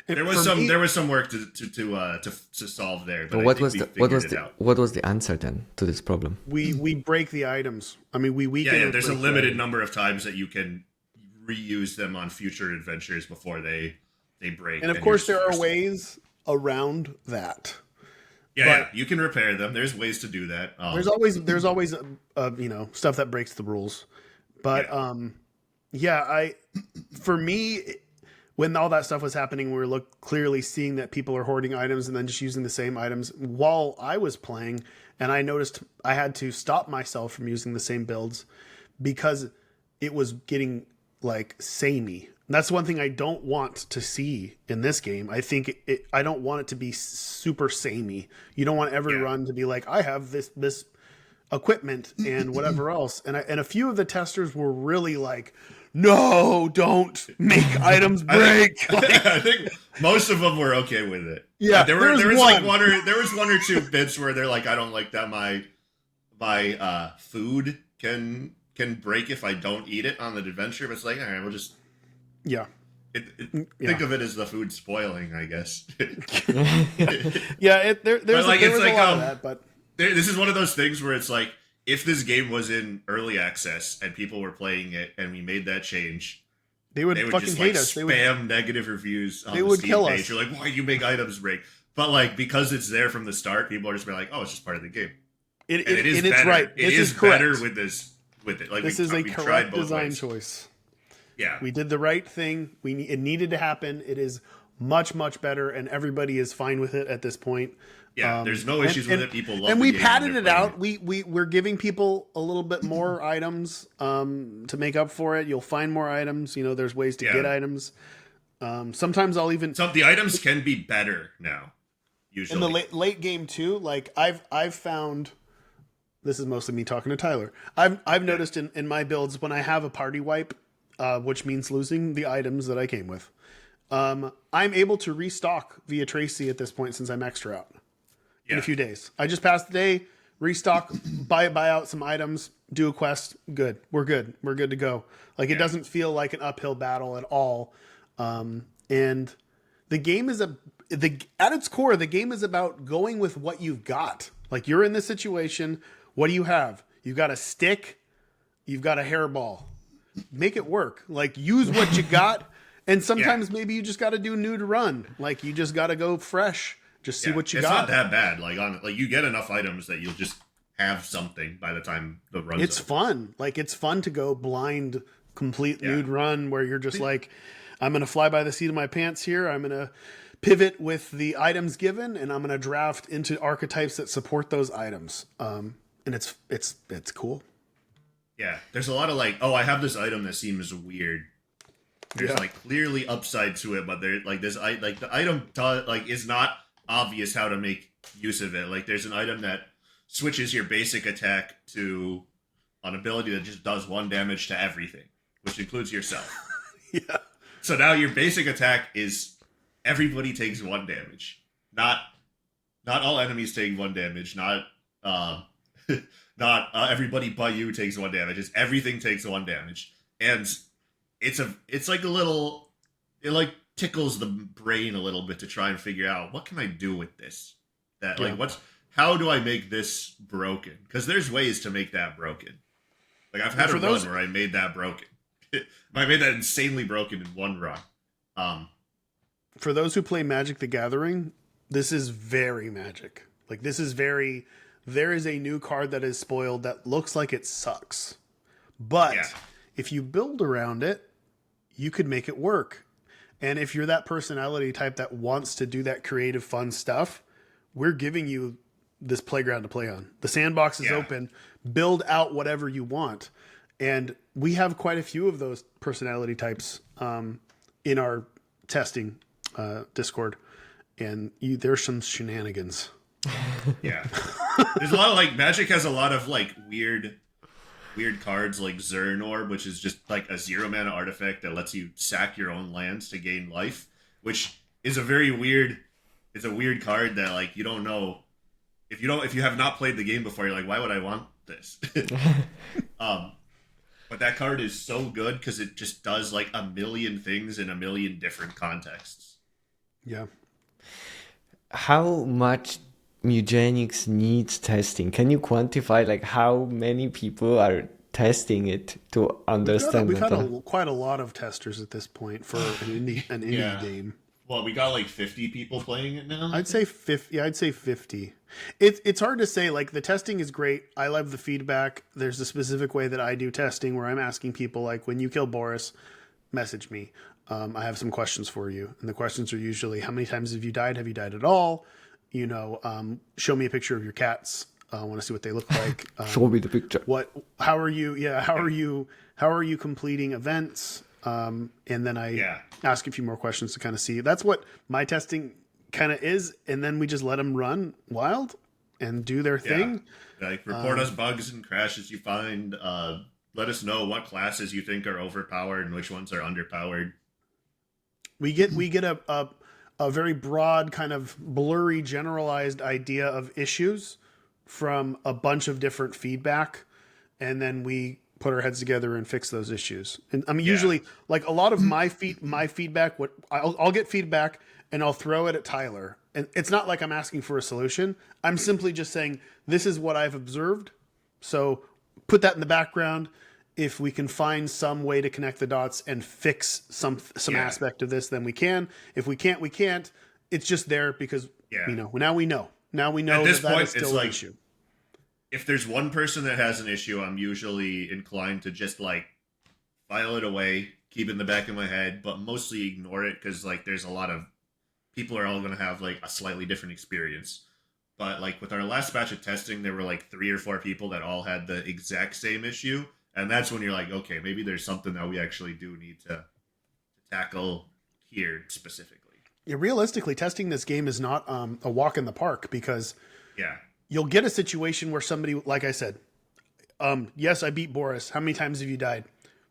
there was some work to solve there. But what was the answer then to this problem? We break the items. I mean, we weaken. Yeah. There's a limited number of times that you can reuse them on future adventures before they break. And of course, there are ways around that. Yeah, you can repair them. There's ways to do that. There's always stuff that breaks the rules. But for me, when all that stuff was happening, we were clearly seeing that people are hoarding items and then just using the same items while I was playing. And I noticed I had to stop myself from using the same builds because it was getting like samey. That's one thing I don't want to see in this game. I think I don't want it to be super samey. You don't want every run to be like, I have this equipment and whatever else. And a few of the testers were really like, no, don't make items break. I think most of them were okay with it. Yeah, there was one or two bits where they're like, I don't like that my food can break if I don't eat it on the adventure. But it's like, all right, we'll just think of it as the food spoiling, I guess. There's a lot of that, but this is one of those things where it's like, if this game was in early access and people were playing it and we made that change, they would fucking just, hate like, us. Spam negative reviews on the Steam page. You're like, why you make items break? But like, because it's there from the start, people are just be like, oh, it's just part of the game. It is and it's better. right. It is better with this. With it, like this is a correct design choice. Yeah, we did the right thing. It needed to happen. It is much better, and everybody is fine with it at this point. Yeah, there's no issues with it. People love it. And we padded it out. We're giving people a little bit more items to make up for it. You'll find more items. You know, there's ways to get items. Sometimes I'll even the items can be better now. Usually in the late game too. Like I've found. This is mostly me talking to Tyler. I've noticed in my builds when I have a party wipe, which means losing the items that I came with, I'm able to restock via Tracy at this point since I'm extra out in a few days. I just passed the day, restock, buy out some items, do a quest. Good. We're good. We're good to go. Like it doesn't feel like an uphill battle at all. And the game is at its core, the game is about going with what you've got. Like you're in this situation. What do you have? You've got a stick. You've got a hairball. Make it work. Like use what you got. And sometimes maybe you just got to do new to run. Like you just got to go fresh. Just see what you got. It's not that bad. Like you get enough items that you'll just have something by the time the run's It's over. fun. Like it's fun to go blind, complete nude run where you're just like, I'm going to fly by the seat of my pants here. I'm going to pivot with the items given, and I'm going to draft into archetypes that support those items. And it's cool. Yeah, there's a lot of like, oh, I have this item that seems weird. There's like clearly upside to it, but there like this like the item is not obvious how to make use of it. Like there's an item that switches your basic attack to an ability that just does 1 damage to everything, which includes yourself. Yeah. So now your basic attack is everybody takes 1 damage. Not all enemies take 1 damage. Not everybody but you takes 1 damage. It's everything takes 1 damage, and it's like a little. It like tickles the brain a little bit to try and figure out what can I do with this. How do I make this broken? Because there's ways to make that broken. Like I've had a run where I made that broken. I made that insanely broken in 1 run. For those who play Magic the Gathering, this is very Magic. Like this is very. There is a new card that is spoiled that looks like it sucks. But if you build around it, you could make it work. And if you're that personality type that wants to do that creative, fun stuff, we're giving you this playground to play on. The sandbox is open. Build out whatever you want. And we have quite a few of those personality types in our testing Discord. And there's some shenanigans. Yeah. There's a lot of like Magic has a lot of like weird cards like Zernorb, which is just like a 0-mana artifact that lets you sack your own lands to gain life, which is a weird card that like you don't know if you have not played the game before, you're like, why would I want this? But that card is so good because it just does like a million things in a million different contexts. Yeah. How much Mewgenics needs testing? Can you quantify like how many people are testing it to understand? We've had quite a lot of testers at this point for an indie game. Well, we got like 50 people playing it now. I'd say 50. Yeah, I'd say 50. It's hard to say. Like the testing is great. I love the feedback. There's a specific way that I do testing where I'm asking people like, when you kill Boris, message me. I have some questions for you, and the questions are usually, how many times have you died? Have you died at all? You know, show me a picture of your cats. I want to see what they look like. Show me the picture. How are you? Yeah. How are you completing events? And then I ask a few more questions to kind of see. That's what my testing kind of is. And then we just let them run wild and do their thing. Like report us bugs and crashes you find. Let us know what classes you think are overpowered and which ones are underpowered. We get a very broad, kind of blurry, generalized idea of issues from a bunch of different feedback, and then we put our heads together and fix those issues. And I mean, usually, like a lot of my feedback, I'll get feedback and I'll throw it at Tyler, and it's not like I'm asking for a solution. I'm simply just saying, this is what I've observed, so put that in the background. If we can find some way to connect the dots and fix some aspect of this, then we can. If we can't, we can't. It's just there because now we know. Now we know at this that point, is still it's an like, issue. if there's one person that has an issue, I'm usually inclined to just like file it away, keep it in the back of my head, but mostly ignore it because like there's a lot of people are all going to have like a slightly different experience. But like with our last batch of testing, there were like 3 or 4 people that all had the exact same issue. And that's when you're like, okay, maybe there's something that we actually do need to tackle here specifically. Yeah, realistically, testing this game is not a walk in the park because yeah, you'll get a situation where somebody, like I said, yes, I beat Boris. How many times have you died?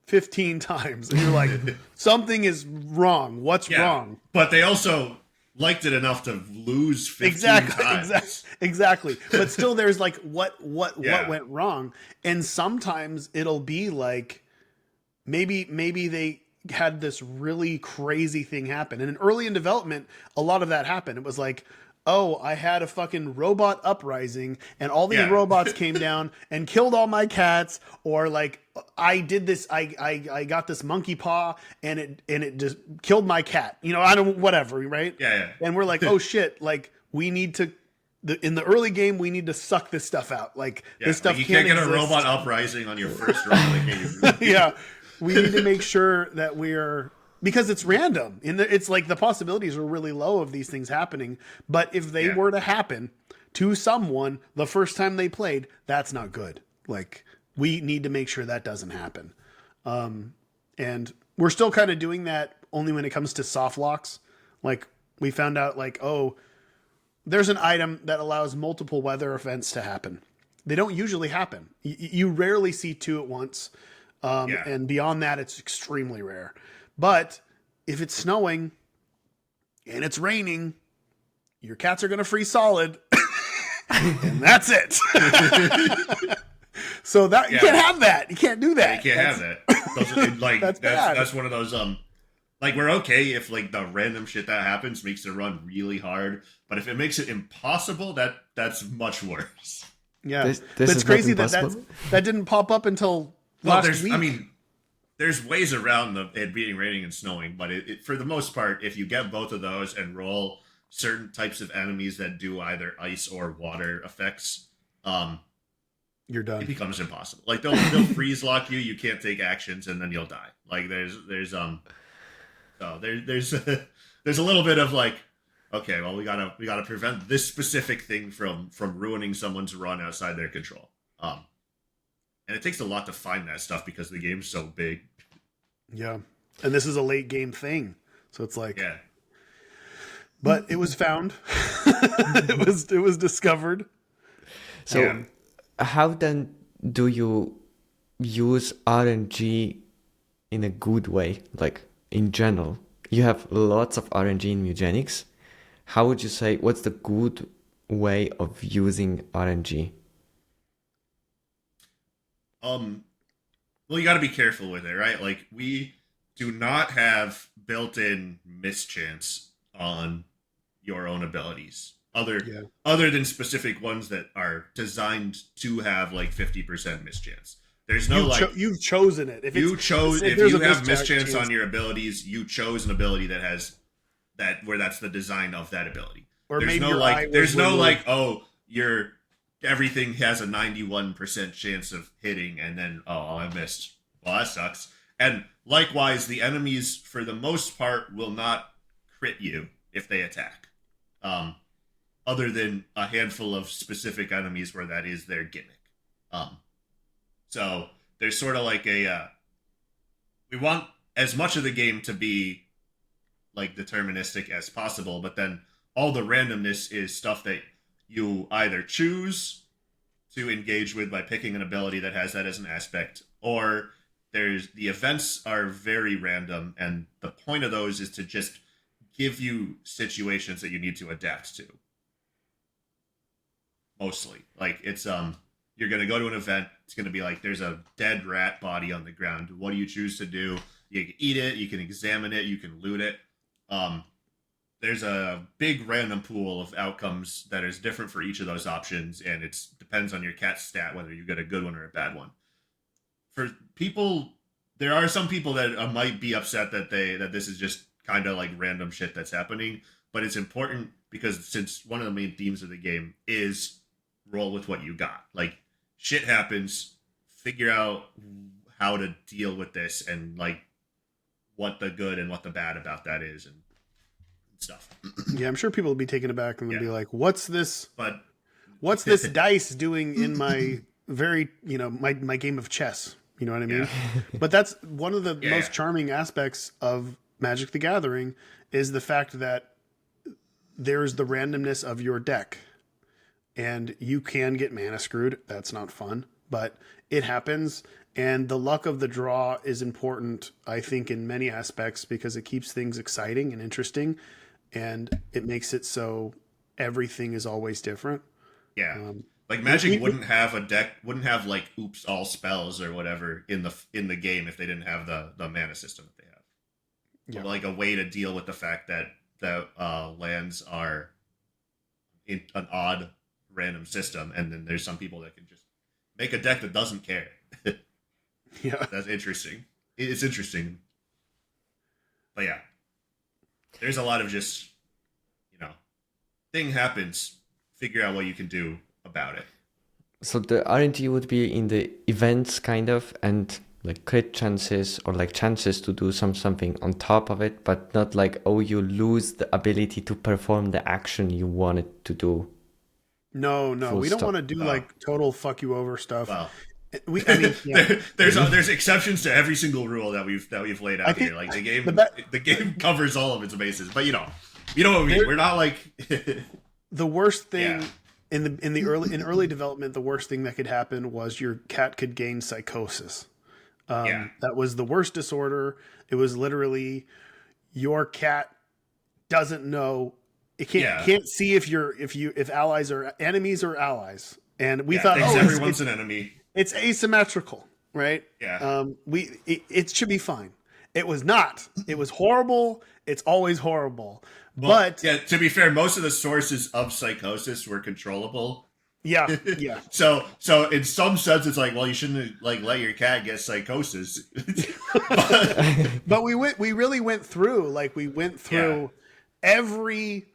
15 times. And you're like, something is wrong. What's wrong? But they also liked it enough to lose 15 times. Exactly. But still there's like what went wrong? And sometimes it'll be like maybe they had this really crazy thing happen. And early in development, a lot of that happened. It was like, oh, I had a fucking robot uprising and all these robots came down and killed all my cats, or like I did this, I got this monkey paw and it just killed my cat. You know, I don't, whatever, right? Yeah. And we're like, oh shit, like we need to, in the early game, we need to suck this stuff out. Like this stuff you can't get exist. A robot uprising on your first run. Yeah. We need to make sure that we're, because it's random. It's like the possibilities are really low of these things happening. But if they were to happen to someone the first time they played, that's not good. Like we need to make sure that doesn't happen. And we're still kind of doing that only when it comes to soft locks. Like we found out like, oh, there's an item that allows multiple weather events to happen. They don't usually happen. You rarely see 2 at once. And beyond that, it's extremely rare. But if it's snowing and it's raining, your cats are going to freeze solid. And that's it. So that you can't have that. You can't do that. You can't have that. Like that's one of those like we're okay if like the random shit that happens makes it run really hard, but if it makes it impossible, that's much worse. Yeah. This it's crazy that didn't pop up until last week. I mean, there's ways around it being raining and snowing, but it for the most part, if you get both of those and roll certain types of enemies that do either ice or water effects, you're done. It becomes impossible. Like they'll freeze lock you. You can't take actions, and then you'll die. Like there's a little bit of like, okay, well we gotta prevent this specific thing from ruining someone's run outside their control. And it takes a lot to find that stuff because the game's so big. Yeah. And this is a late game thing. So it's like, yeah. But it was found. it was discovered. So how then do you use RNG in a good way? Like in general, you have lots of RNG in Mewgenics. How would you say, what's the good way of using RNG? Well, you got to be careful with it, right? Like we do not have built-in mischance on your own abilities, other than specific ones that are designed to have like 50% mischance. There's no you've chosen it. If you have mischance on your abilities, you chose an ability that has that where that's the design of that ability. Or there's no everything has a 91% chance of hitting, and then, oh, I missed. Well, that sucks. And likewise, the enemies, for the most part, will not crit you if they attack. Other than a handful of specific enemies where that is their gimmick. So there's sort of like we want as much of the game to be like deterministic as possible, but then all the randomness is stuff that you either choose to engage with by picking an ability that has that as an aspect, or the events are very random, and the point of those is to just give you situations that you need to adapt to. Mostly. Like it's you're gonna go to an event, it's gonna be like there's a dead rat body on the ground. What do you choose to do? You can eat it, you can examine it, you can loot it. There's a big random pool of outcomes that is different for each of those options, and it depends on your cat's stat whether you get a good one or a bad one. For people, there are some people that might be upset that this is just kind of like random shit that's happening, but it's important because since one of the main themes of the game is roll with what you got. Like shit happens, figure out how to deal with this and like what the good and what the bad about that is and stuff. Yeah, I'm sure people will be taken aback and they'll be like, "What's this? But What's this dice doing in my my game of chess?" You know what I mean? But that's one of the most charming aspects of Magic the Gathering is the fact that there's the randomness of your deck. And you can get mana screwed. That's not fun, but it happens. And the luck of the draw is important, I think, in many aspects because it keeps things exciting and interesting. And it makes it so everything is always different. Yeah. Like Magic wouldn't have like oops all spells or whatever in the game if they didn't have the mana system that they have. Yeah. Like a way to deal with the fact that the lands are in an odd random system, and then there's some people that can just make a deck that doesn't care. Yeah, that's interesting. It's interesting, but yeah, there's a lot of just thing happens, figure out what you can do about it. So the RNG would be in the events kind of, and like crit chances or like chances to do something on top of it, but not like, oh, you lose the ability to perform the action you wanted to do. No, we don't want to do like total fuck you over stuff. Well, yeah. there's exceptions to every single rule that we've laid out here. Like the game covers all of its bases, but you know what we mean. We're not like the worst thing in early development. The worst thing that could happen was your cat could gain psychosis. That was the worst disorder. It was literally your cat doesn't know. It can't see if allies are enemies or allies. And we thought, everyone's an enemy. It's asymmetrical, right? Yeah. It should be fine. It was not. It was horrible. It's always horrible. Well, but to be fair, most of the sources of psychosis were controllable. Yeah. So in some sense, it's like, well, you shouldn't like let your cat get psychosis. but we really went through every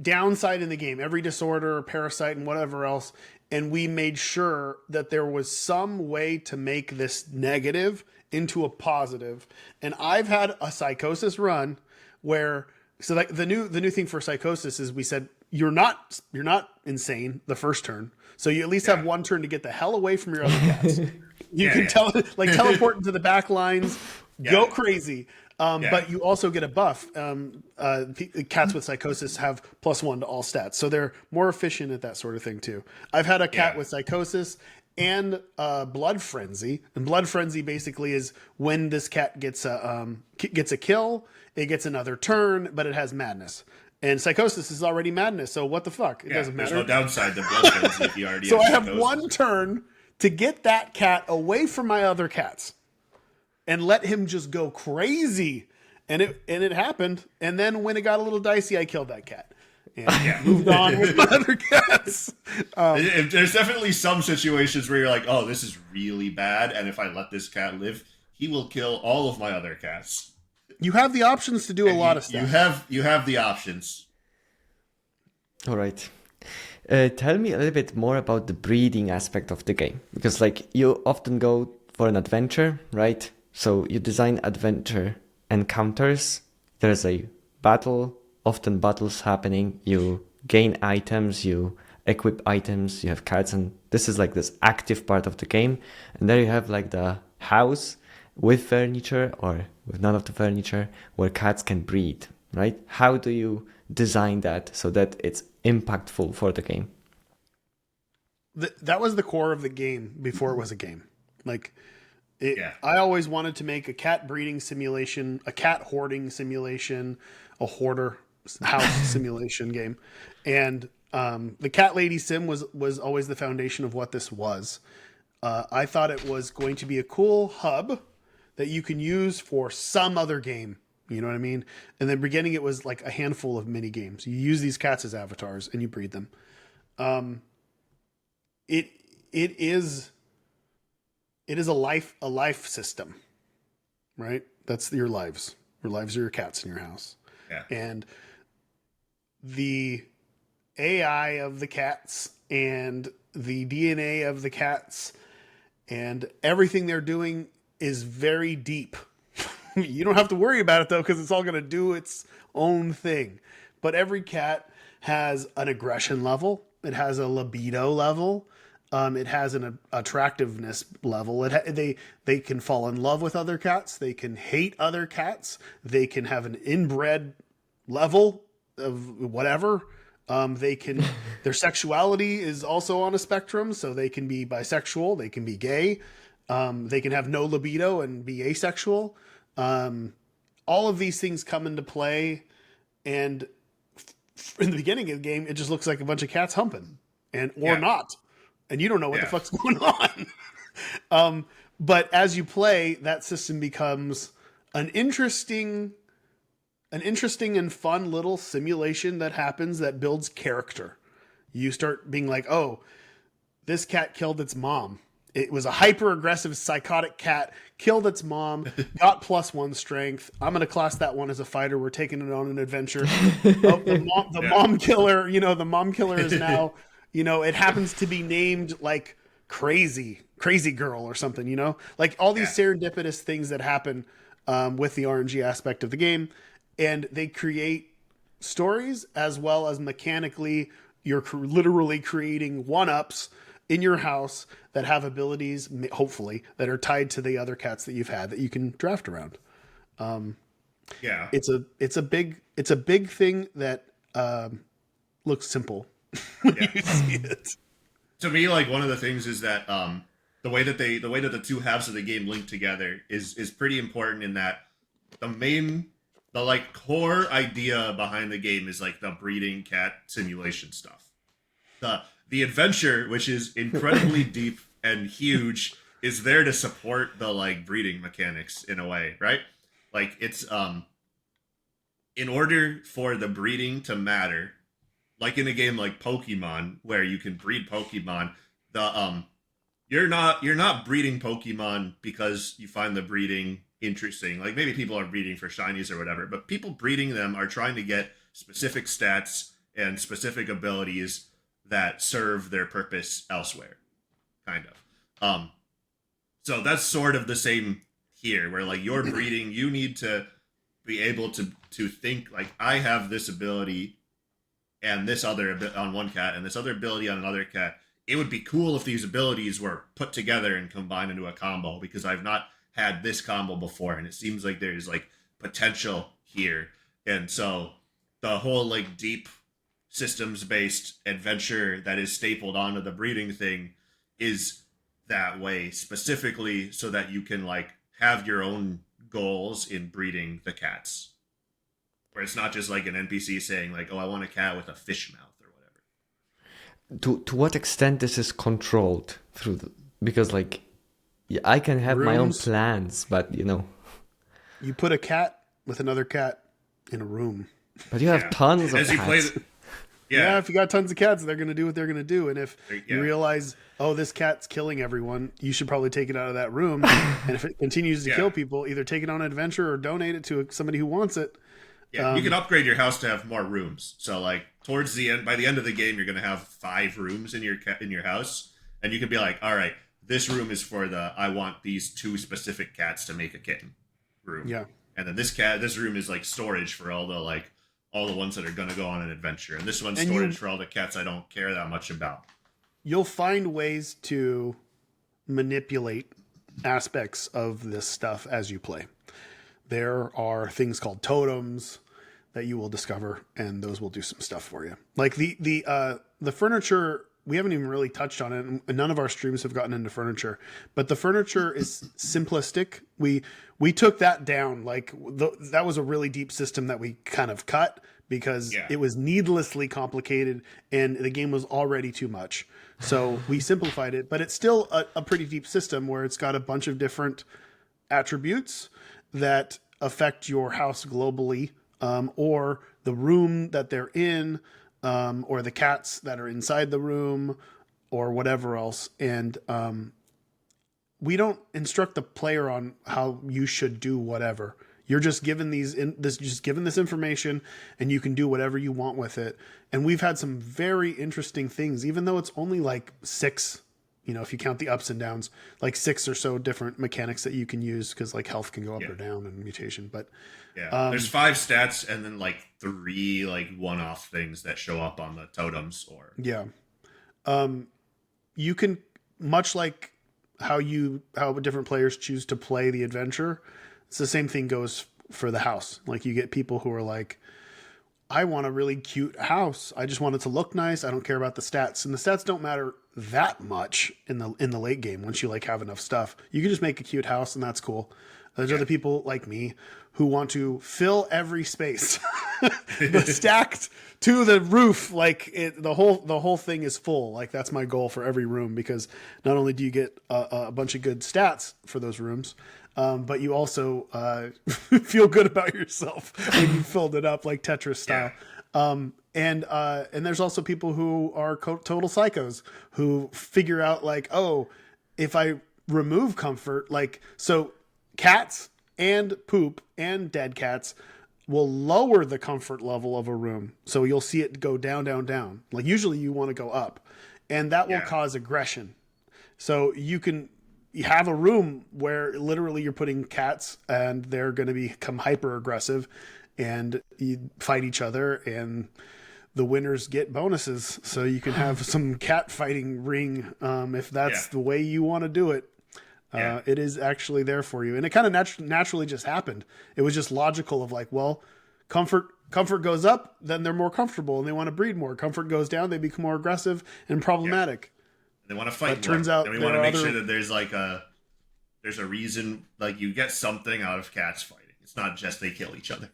downside in the game, every disorder, parasite, and whatever else, and we made sure that there was some way to make this negative into a positive. And I've had a psychosis run where like the new thing for psychosis is we said you're not insane the first turn, so you at least have one turn to get the hell away from your other cats. You can teleport into the back lines, go crazy. But you also get a buff. Cats with psychosis have +1 to all stats, so they're more efficient at that sort of thing too. I've had a cat with psychosis and blood frenzy, and blood frenzy basically is when this cat gets a kill, it gets another turn, but it has madness. And psychosis is already madness, so what the fuck? It doesn't matter. There's no downside to blood frenzy if you already. So I have one turn to get that cat away from my other cats. And let him just go crazy, and it happened. And then when it got a little dicey, I killed that cat and moved on with my other cats. There's definitely some situations where you're like, "Oh, this is really bad," and if I let this cat live, he will kill all of my other cats. You have the options to do a lot of stuff. You have the options. All right. Tell me a little bit more about the breeding aspect of the game, because like you often go for an adventure, right? So you design adventure encounters. There's a battle, often battles happening. You gain items, you equip items, you have cards, and this is like this active part of the game. And there you have like the house with furniture or with none of the furniture where cats can breed, right? How do you design that so that it's impactful for the game? That was the core of the game before it was a game. I always wanted to make a cat breeding simulation, a cat hoarding simulation, a hoarder house simulation game. And the Cat Lady Sim was always the foundation of what this was. I thought it was going to be a cool hub that you can use for some other game. You know what I mean? And then beginning it was like a handful of mini games. You use these cats as avatars and you breed them. It is a life system, right? That's your lives. Your lives are your cats in your house. Yeah. And the AI of the cats and the DNA of the cats and everything they're doing is very deep. You don't have to worry about it though, because it's all going to do its own thing. But every cat has an aggression level. It has a libido level. It has an attractiveness level. They can fall in love with other cats. They can hate other cats. They can have an inbred level of whatever. Their sexuality is also on a spectrum. So they can be bisexual. They can be gay. They can have no libido and be asexual. All of these things come into play, and in the beginning of the game, it just looks like a bunch of cats humping, or not, and you don't know what the fuck's going on. But as you play, that system becomes an interesting and fun little simulation that happens that builds character. You start being like, oh, this cat killed its mom. It was a hyper-aggressive, psychotic cat, killed its mom, got +1 strength. I'm going to class that one as a fighter. We're taking it on an adventure. Mom killer, the mom killer is now, it happens to be named like crazy girl or something, like all these serendipitous things that happen with the RNG aspect of the game. And they create stories as well as mechanically, you're literally creating one-ups in your house that have abilities, hopefully, that are tied to the other cats that you've had that you can draft around. It's a big thing that looks simple when you see it. To me, like one of the things is that the way that the two halves of the game link together is pretty important in that the like core idea behind the game is like the breeding cat simulation stuff. The adventure, which is incredibly deep and huge, is there to support the like breeding mechanics in a way, right? Like it's in order for the breeding to matter, like in a game like Pokemon, where you can breed Pokemon, you're not breeding Pokemon because you find the breeding interesting. Like maybe people are breeding for shinies or whatever, but people breeding them are trying to get specific stats and specific abilities that serve their purpose elsewhere, kind of. So that's sort of the same here, where like you're breeding, you need to be able to think like, I have this ability and this other on one cat and this other ability on another cat. It would be cool if these abilities were put together and combined into a combo, because I've not had this combo before, and it seems like there's like potential here. And so the whole like deep systems-based adventure that is stapled onto the breeding thing is that way specifically so that you can like have your own goals in breeding the cats, where it's not just like an NPC saying like, oh, I want a cat with a fish mouth or whatever. To what extent this is controlled through because like I can have my own plans, but you put a cat with another cat in a room, but you have tons of cats. Yeah, if you got tons of cats, they're going to do what they're going to do. And if you realize, oh, this cat's killing everyone, you should probably take it out of that room. And if it continues to kill people, either take it on an adventure or donate it to somebody who wants it. Yeah, you can upgrade your house to have more rooms. So, like, towards the end, by the end of the game, you're going to have 5 rooms in your house. And you can be like, all right, this room is for I want these 2 specific cats to make a kitten room. Yeah. And then this room is, like, storage for all the ones that are going to go on an adventure. And this one's storage for all the cats I don't care that much about. You'll find ways to manipulate aspects of this stuff as you play. There are things called totems that you will discover, and those will do some stuff for you. Like the furniture, we haven't even really touched on it, and none of our streams have gotten into furniture, but the furniture is simplistic. We took that down. Like that was a really deep system that we kind of cut because it was needlessly complicated and the game was already too much. So we simplified it, but it's still a pretty deep system where it's got a bunch of different attributes that affect your house globally, or the room that they're in, or the cats that are inside the room, or whatever else. And we don't instruct the player on how you should do whatever. You're just given this information, and you can do whatever you want with it. And we've had some very interesting things, even though it's only like 6, if you count the ups and downs, like 6 or so different mechanics that you can use, because like health can go up or down and mutation. But there's 5 stats and then like 3 like one-off things that show up on the totems or you can, much like how different players choose to play the adventure, it's the same thing goes for the house. Like you get people who are like, I want a really cute house. I just want it to look nice. I don't care about the stats. And the stats don't matter that much in the late game once you like have enough stuff. You can just make a cute house and that's cool. There's other people like me who want to fill every space, stacked to the roof. Like the whole thing is full. Like that's my goal for every room, because not only do you get a bunch of good stats for those rooms, but you also feel good about yourself when you filled it up like Tetris style. And there's also people who are total psychos who figure out like, oh, if I remove comfort, like, so cats and poop and dead cats will lower the comfort level of a room. So you'll see it go down, down, down. Like usually you want to go up, and that will cause aggression. So you have a room where literally you're putting cats and they're going to become hyper aggressive and you fight each other, and the winners get bonuses. So you can have some cat fighting ring if that's the way you want to do it. It is actually there for you. And it kind of naturally just happened. It was just logical of like, well, comfort goes up, then they're more comfortable and they want to breed more. Comfort goes down, they become more aggressive and problematic. They want to fight. Turns out, and we want to make sure that there's a reason, like you get something out of cats fighting. It's not just they kill each other.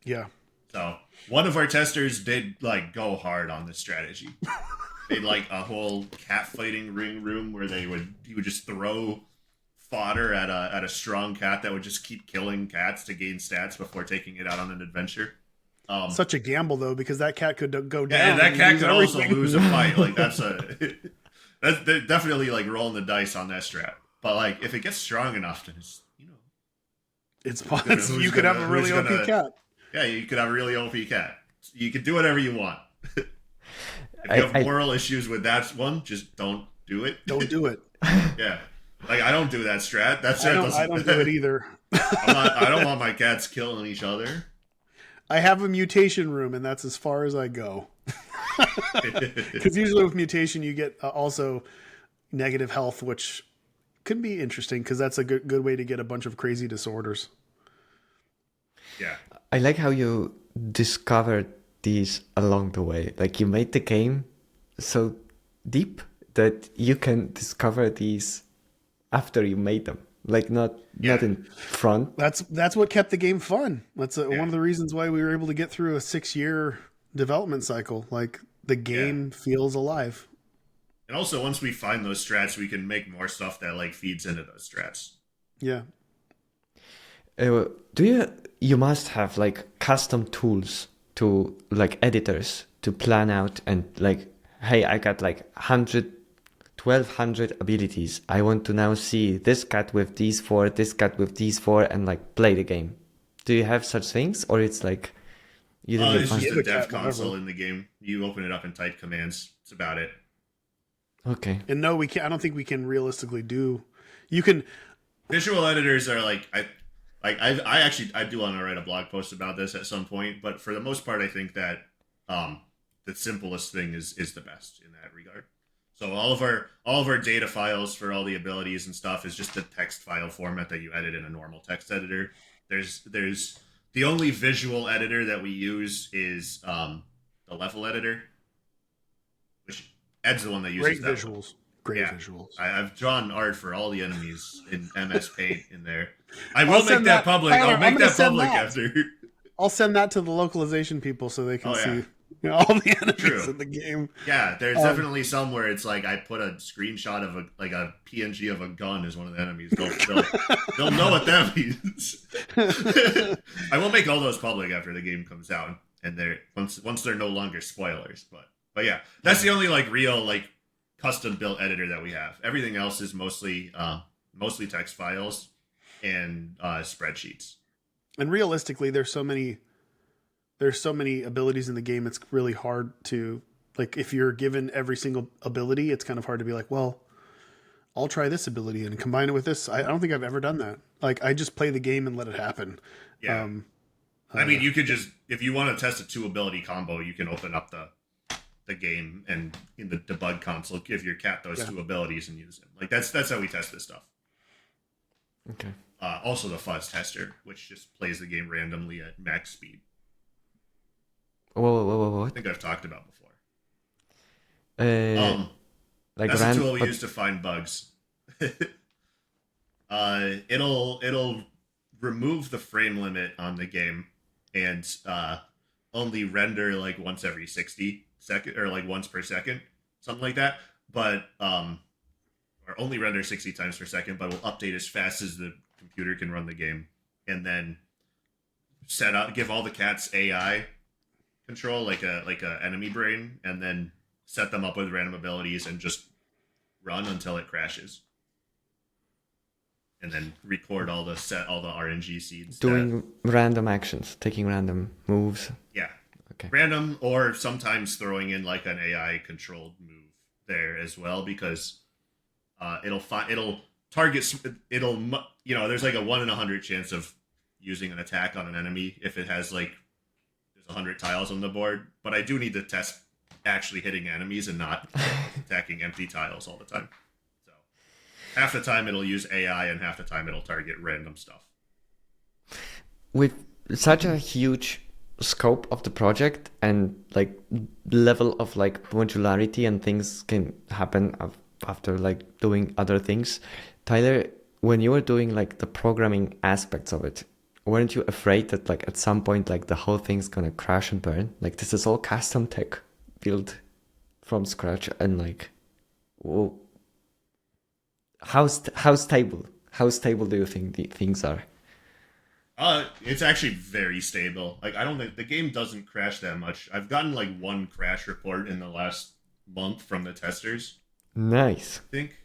Yeah. So one of our testers did like go hard on this strategy. They like a whole cat fighting ring room where he would just throw fodder at a strong cat that would just keep killing cats to gain stats before taking it out on an adventure. Such a gamble though, because that cat could go down. Yeah, and that cat could also lose a fight. Like that's they're definitely like rolling the dice on that strat. But like if it gets strong enough, then it's possible you could have a really OP cat. Yeah, you could have a really OP cat. You could do whatever you want. If you have moral issues with that one, just don't do it. Don't do it. Yeah. Like, I don't do that strat. I don't do it either. I don't want my cats killing each other. I have a mutation room, and that's as far as I go. Because usually with mutation, you get also negative health, which can be interesting because that's a good way to get a bunch of crazy disorders. Yeah. I like how you discovered these along the way. Like you made the game so deep that you can discover these after you made them. Like not in front. That's what kept the game fun. That's one of the reasons why we were able to get through a 6-year development cycle. Like the game feels alive. And also once we find those strats, we can make more stuff that like feeds into those strats. Yeah. You must have like custom tools to like editors to plan out and like, hey, I got like 1,200 abilities. I want to now see this cat with these 4, this cat with these 4, and like play the game. Do you have such things, or it's like you didn't? It's just a dev console in the game. You open it up and type commands. That's about it. Okay. And no, we can't. I don't think we can realistically do. You can. Visual editors are like I do want to write a blog post about this at some point, but for the most part, I think that the simplest thing is the best in that regard. So all of our data files for all the abilities and stuff is just a text file format that you edit in a normal text editor. There's the only visual editor that we use is the level editor, which Ed's the one that uses great visuals. Great visuals. I've drawn art for all the enemies in MS Paint in there. I will make that public. I'll make that public after. I'll send that to the localization people so they can see all the enemies in the game. Yeah, there's definitely some where it's like I put a screenshot of a PNG of a gun as one of the enemies. They'll know what that means. I will make all those public after the game comes out, and they're once they're no longer spoilers. But yeah, that's the only like real like custom built editor that we have. Everything else is mostly text files and spreadsheets. And realistically, there's so many abilities in the game. It's really hard to, like, if you're given every single ability, it's kind of hard to be like, well, I'll try this ability and combine it with this. I don't think I've ever done that. Like, I just play the game and let it happen. Yeah. I mean, you could just, if you want to test a 2-ability combo, you can open up the game and in the debug console, give your cat those 2 abilities and use them. Like, that's how we test this stuff. Okay. Also the fuzz tester, which just plays the game randomly at max speed. Whoa. I think I've talked about before. Like that's a tool we use to find bugs. It'll remove the frame limit on the game and only render like once every 60 seconds or like once per second, something like that. But or only render 60 times per second, but will update as fast as the computer can run the game, and then give all the cats AI control, like a enemy brain, and then set them up with random abilities and just run until it crashes. And then record all the RNG seeds. Doing random actions, taking random moves. Yeah. Okay. Random, or sometimes throwing in like an AI controlled move there as well, because it'll target, there's like a 1 in 100 chance of using an attack on an enemy if it has like, there's 100 tiles on the board. But I do need to test actually hitting enemies and not attacking empty tiles all the time. So half the time it'll use AI and half the time it'll target random stuff. With such a huge scope of the project and like level of like modularity and things can happen after like doing other things, Tyler, when you were doing like the programming aspects of it, weren't you afraid that like at some point like the whole thing's gonna crash and burn? Like this is all custom tech built from scratch, and like, whoa, how stable do you think the things are? It's actually very stable. Like, I don't think the game doesn't crash that much. I've gotten like 1 crash report in the last month from the testers. Nice. I think.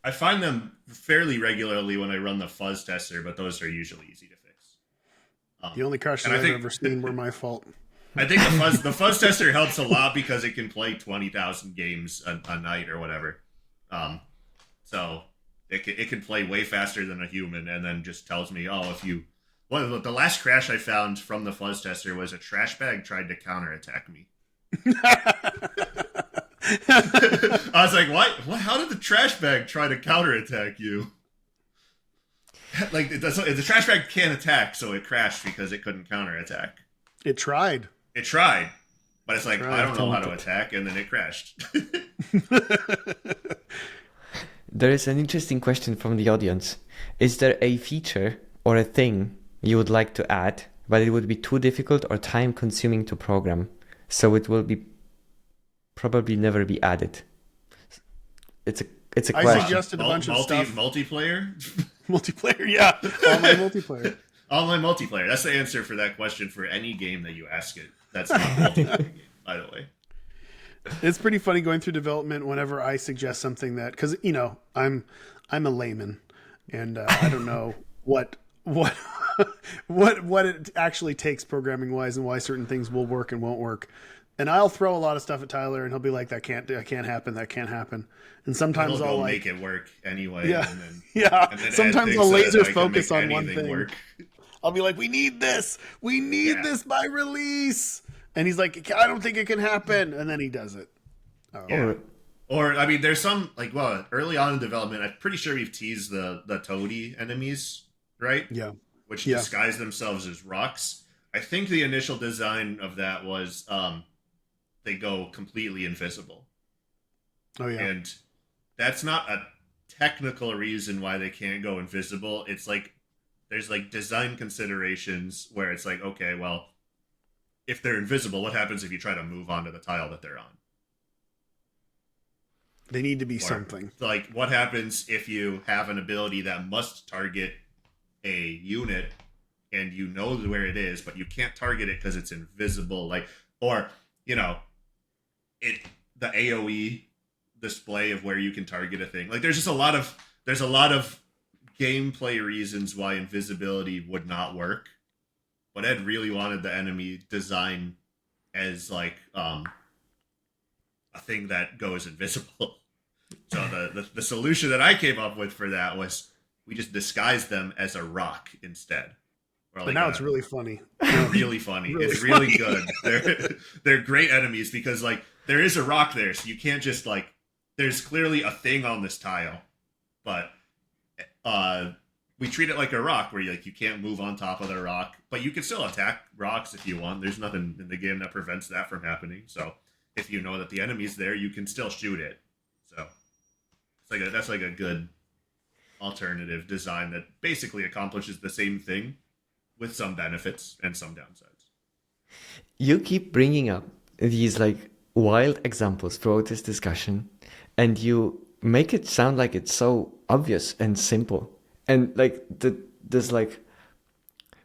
I find them fairly regularly when I run the fuzz tester, but those are usually easy to fix. The only crashes I've ever seen were my fault. I think the fuzz tester helps a lot because it can play 20,000 games a night or whatever. So it can play way faster than a human, and then just tells me, the last crash I found from the fuzz tester was a trash bag tried to counterattack me. I was like, what? How did the trash bag try to counterattack you? Like, the trash bag can't attack, so it crashed because it couldn't counterattack. It tried. But it's like, I don't know how to attack, and then it crashed. There is an interesting question from the audience. Is there a feature or a thing you would like to add, but it would be too difficult or time consuming to program, so it will be probably never be added? It's a question. I suggested a bunch of stuff. Multiplayer? Multiplayer, yeah. Online multiplayer. Online multiplayer. That's the answer for that question for any game that you ask it. That's not a multiplayer game, by the way. It's pretty funny going through development whenever I suggest something that, because I'm a layman, and I don't know what it actually takes programming wise and why certain things will work and won't work. And I'll throw a lot of stuff at Tyler, and he'll be like, that can't happen. And sometimes I'll make it work anyway. Yeah, and then, yeah. And then sometimes I'll laser focus on one thing. Work. I'll be like, we need this this by release. And he's like, I don't think it can happen. And then he does it. Oh. Yeah. Or, I mean, there's some, like, early on in development, I'm pretty sure we've teased the toady enemies, right? Yeah. Which disguise themselves as rocks. I think the initial design of that was they go completely invisible. Oh, yeah. And that's not a technical reason why they can't go invisible. It's like, there's like design considerations where it's like, okay, well, if they're invisible, what happens if you try to move onto the tile that they're on? They need to be something. Like, what happens if you have an ability that must target a unit and you know where it is, but you can't target it because it's invisible? Like, or, the AoE display of where you can target a thing. Like, there's a lot of gameplay reasons why invisibility would not work, but Ed really wanted the enemy design as like a thing that goes invisible. So the solution that I came up with for that was we just disguise them as a rock instead. Or But now it's really funny. Really funny. Really it's really good. They're great enemies because like there is a rock there, so you can't just like there's clearly a thing on this tile, but we treat it like a rock where you can't move on top of the rock, but you can still attack rocks if you want. There's nothing in the game that prevents that from happening. So if you know that the enemy's there, you can still shoot it. So that's like a good alternative design that basically accomplishes the same thing with some benefits and some downsides. You keep bringing up these like wild examples throughout this discussion, and you make it sound like it's so obvious and simple, and like this like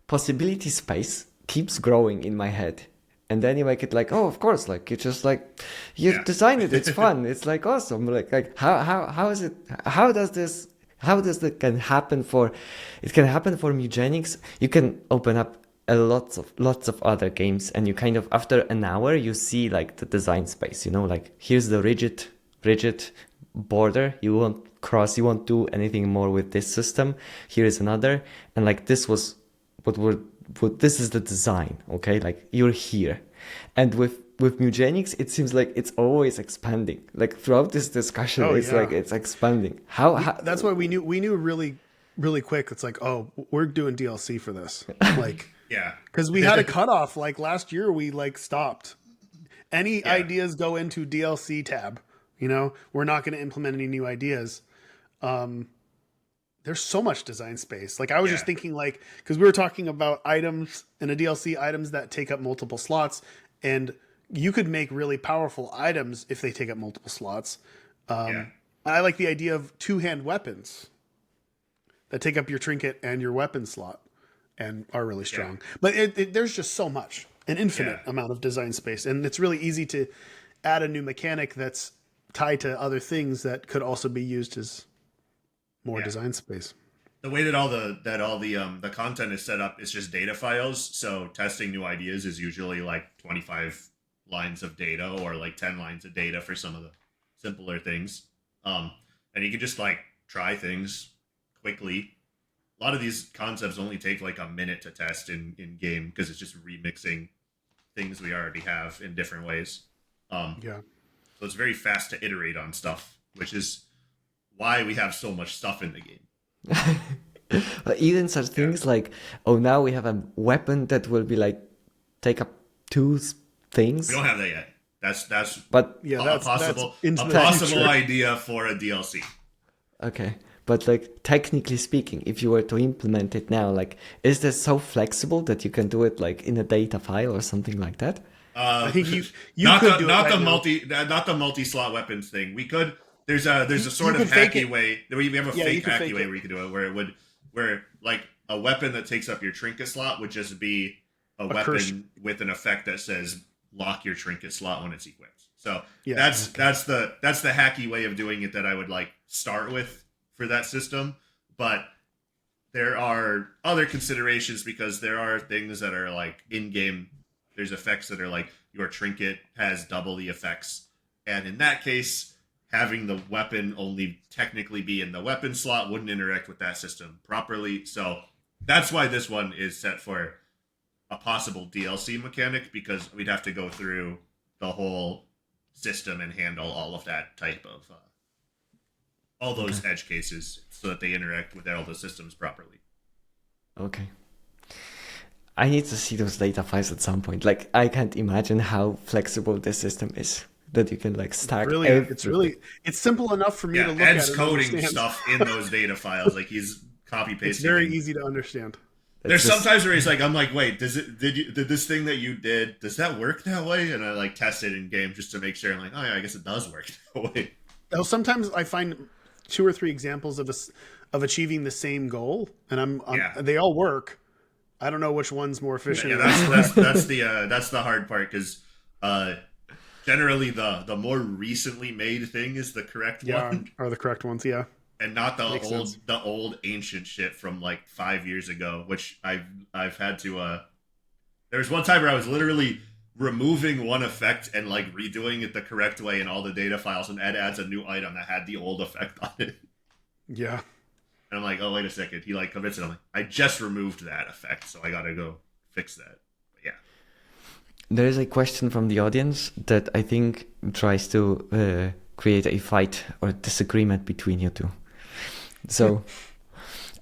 possibility space keeps growing in my head. And then you make it like, oh, of course, like you just like you design it, it's fun, it's like awesome. Like how is it? How does that can happen for? It can happen for Mewgenics. You can open up lots of other games, and you kind of after an hour you see like the design space. You know, like here's the rigid border. You won't cross. You won't do anything more with this system. Here is another, and like this was this is the design. Okay, like you're here, and with Mewgenics, it seems like it's always expanding. Like throughout this discussion, like it's expanding. How that's why we knew really, really quick. It's like, oh, we're doing DLC for this. Like, yeah, because we had a cutoff. Like last year, we like stopped. Any ideas go into DLC tab. You know, we're not going to implement any new ideas. There's so much design space. Like I was just thinking, like, because we were talking about items in a DLC, items that take up multiple slots, and you could make really powerful items if they take up multiple slots. I like the idea of two-hand weapons that take up your trinket and your weapon slot and are really strong. But there's just so much, an infinite amount of design space, and it's really easy to add a new mechanic that's tied to other things that could also be used as more design space. The way that all the content is set up is just data files. So testing new ideas is usually like 25 lines of data or like 10 lines of data for some of the simpler things. And you can just like try things quickly. A lot of these concepts only take like a minute to test in game because it's just remixing things we already have in different ways. So it's very fast to iterate on stuff, which is why we have so much stuff in the game. Even such things like, oh, now we have a weapon that will be like take up two things. We don't have that yet. That's a possible idea for a DLC. Okay, but like technically speaking, if you were to implement it now, like is this so flexible that you can do it like in a data file or something like that? I think you not could do not the multi-slot weapons thing. We could. There's a sort of hacky way. We have a fake hacky way where you could do it, where like a weapon that takes up your trinket slot would just be a weapon with an effect that says lock your trinket slot when it's equipped. So that's the hacky way of doing it that I would like start with for that system. But there are other considerations because there are things that are like in game. There's effects that are like your trinket has double the effects, and in that case, having the weapon only technically be in the weapon slot wouldn't interact with that system properly. So that's why this one is set for a possible DLC mechanic, because we'd have to go through the whole system and handle all of that type of all those edge cases so that they interact with all the systems properly. Okay. I need to see those data files at some point. Like, I can't imagine how flexible this system is. That you can like stack. It's simple enough for me to look at. Ed's coding stuff in those data files. Like he's copy pasting. It's very easy to understand. There's sometimes where he's like, I'm like, wait, did this thing that you did, does that work that way? And I like test it in game just to make sure. I'm like, oh yeah, I guess it does work that way. Well, sometimes I find 2 or 3 examples of achieving the same goal, and they all work. I don't know which one's more efficient. Yeah, that's the hard part because generally the more recently made thing is the correct one. Are the correct ones, yeah. and not the Makes sense. the old ancient shit from like 5 years ago, which I've had to. There was one time where I was literally removing one effect and like redoing it the correct way in all the data files, and Ed adds a new item that had the old effect on it. Yeah. And I'm like, oh, wait a second. He like commits it. I'm like, I just removed that effect, so I gotta go fix that. But yeah. There is a question from the audience that I think tries to create a fight or disagreement between you two. So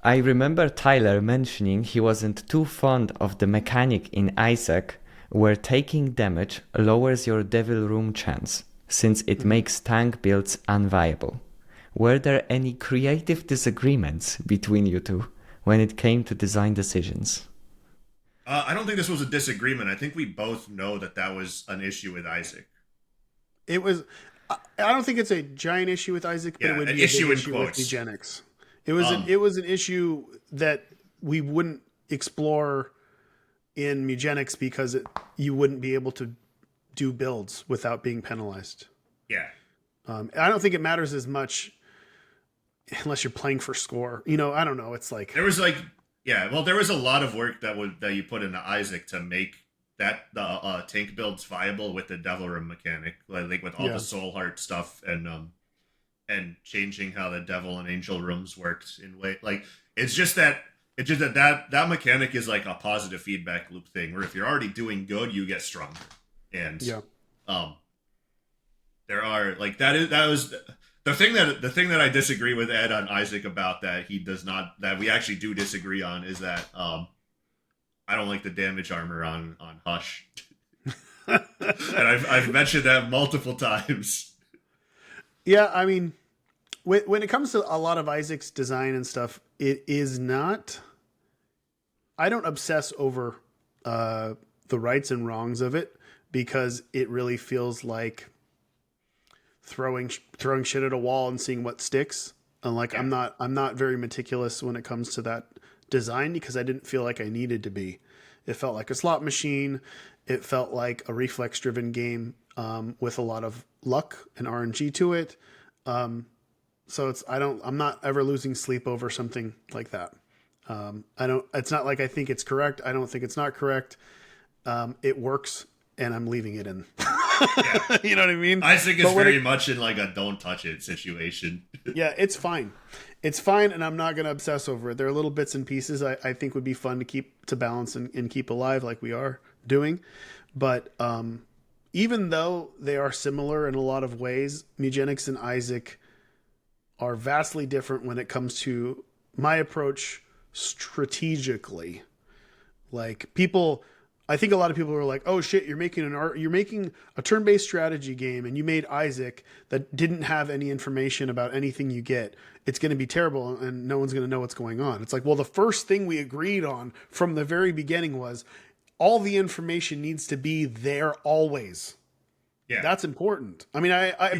I remember Tyler mentioning he wasn't too fond of the mechanic in Isaac where taking damage lowers your Devil Room chance, since it makes tank builds unviable. Were there any creative disagreements between you two when it came to design decisions? I don't think this was a disagreement. I think we both know that that was an issue with Isaac. It was. I don't think it's a giant issue with Isaac, but Yeah, it would an be a issue big in issue quotes. with Mewgenics. It was an issue that we wouldn't explore in Mewgenics because you wouldn't be able to do builds without being penalized. Yeah. I don't think it matters as much unless you're playing for score. You know, I don't know. It's like There was like, yeah, well, there was a lot of work that you put into Isaac to make that the tank builds viable with the Devil Room mechanic, like with all the Soul Heart stuff and changing how the Devil and Angel rooms worked in way like it's just that that mechanic is like a positive feedback loop thing where if you're already doing good, you get stronger, and there are like that was. The thing that I disagree with Ed on Isaac about that we actually do disagree on is that I don't like the damage armor on Hush. And I've mentioned that multiple times. Yeah, I mean, when it comes to a lot of Isaac's design and stuff, it is not. I don't obsess over the rights and wrongs of it because it really feels like throwing shit at a wall and seeing what sticks. And like I'm not very meticulous when it comes to that design because I didn't feel like I needed to be. It felt like a slot machine. It felt like a reflex driven game with a lot of luck and RNG to it. So I'm not ever losing sleep over something like that. It's not like I think it's correct. I don't think it's not correct. It works and I'm leaving it in. Yeah. You know what I mean? Isaac is very much in like a don't touch it situation. Yeah, it's fine. It's fine, and I'm not going to obsess over it. There are little bits and pieces I think would be fun to keep to balance and keep alive like we are doing. But even though they are similar in a lot of ways, Mewgenics and Isaac are vastly different when it comes to my approach strategically. Like I think a lot of people are like, "Oh shit, you're making a turn-based strategy game, and you made Isaac that didn't have any information about anything you get. It's going to be terrible, and no one's going to know what's going on." It's like, well, the first thing we agreed on from the very beginning was all the information needs to be there always. Yeah, that's important. I mean,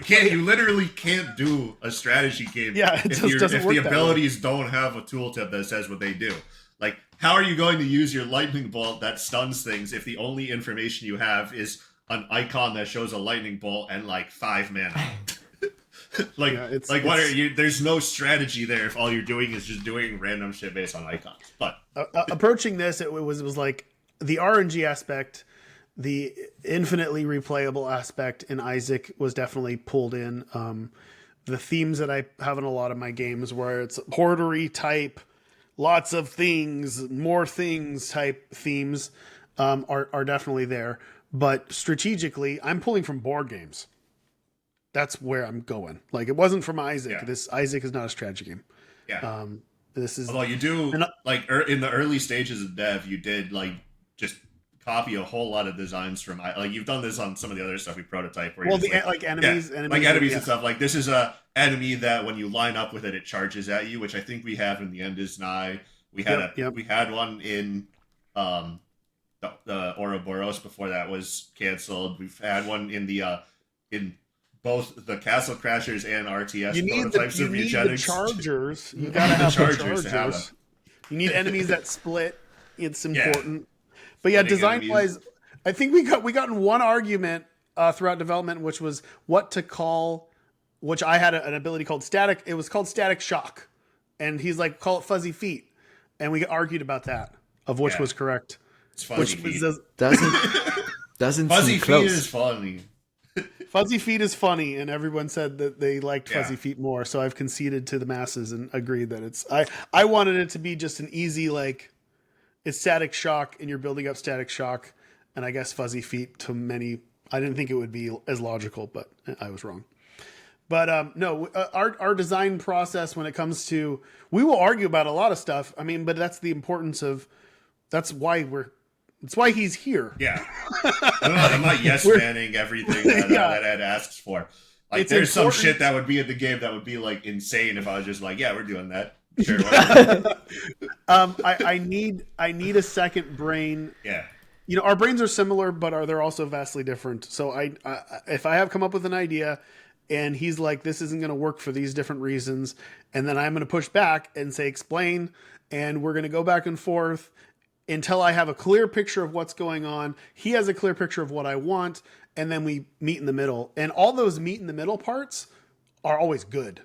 you literally can't do a strategy game. Yeah, if the abilities don't have a tooltip that says what they do. Like, how are you going to use your lightning bolt that stuns things if the only information you have is an icon that shows a lightning bolt and like 5 mana? What are you? There's no strategy there if all you're doing is just doing random shit based on icons. But approaching this, it was like the RNG aspect, the infinitely replayable aspect in Isaac was definitely pulled in. The themes that I have in a lot of my games, where it's hoardery type. Lots of things, more things type themes are definitely there. But strategically, I'm pulling from board games. That's where I'm going. Like, it wasn't from Isaac. Yeah. This Isaac is not a strategy game. Yeah. This is. Although you do, in the early stages of dev, you did, like, just copy a whole lot of designs from, like, you've done this on some of the other stuff we prototype. Where enemies and stuff. Like, this is a enemy that when you line up with it, it charges at you, which I think we have in the End is Nigh. We had one in the Ouroboros before that was canceled. We've had one in the in both the Castle Crashers and RTS prototypes of Mewgenics. You need the chargers. You gotta have the chargers. You need enemies that split. It's important. Yeah. But yeah, design wise, I think we got in one argument throughout development, which was what to call which I had an ability called static. It was called static shock. And he's like, call it fuzzy feet. And we argued about that, of which was correct. It's fuzzy feet. Doesn't Fuzzy seem feet close. is funny. Fuzzy feet is funny, and everyone said that they liked Yeah. fuzzy feet more. So I've conceded to the masses and agreed that it's. I wanted it to be just an easy, like, it's static shock, and you're building up static shock, and I guess fuzzy feet to many. I didn't think it would be as logical, but I was wrong. But no, our design process when it comes to, we will argue about a lot of stuff. I mean, but that's the importance of. That's why he's here. Yeah. I'm not yes-manning everything that Ed asks for. Like, It's there's important. some shit that would be in the game that would be, like, insane if I was just like, yeah, we're doing that. Sure, whatever. I need a second brain. Yeah. You know, our brains are similar, but they're also vastly different. So if I have come up with an idea and he's like, this isn't going to work for these different reasons, and then I'm going to push back and say, explain, and we're going to go back and forth until I have a clear picture of what's going on. He has a clear picture of what I want, and then we meet in the middle. And all those meet in the middle parts are always good.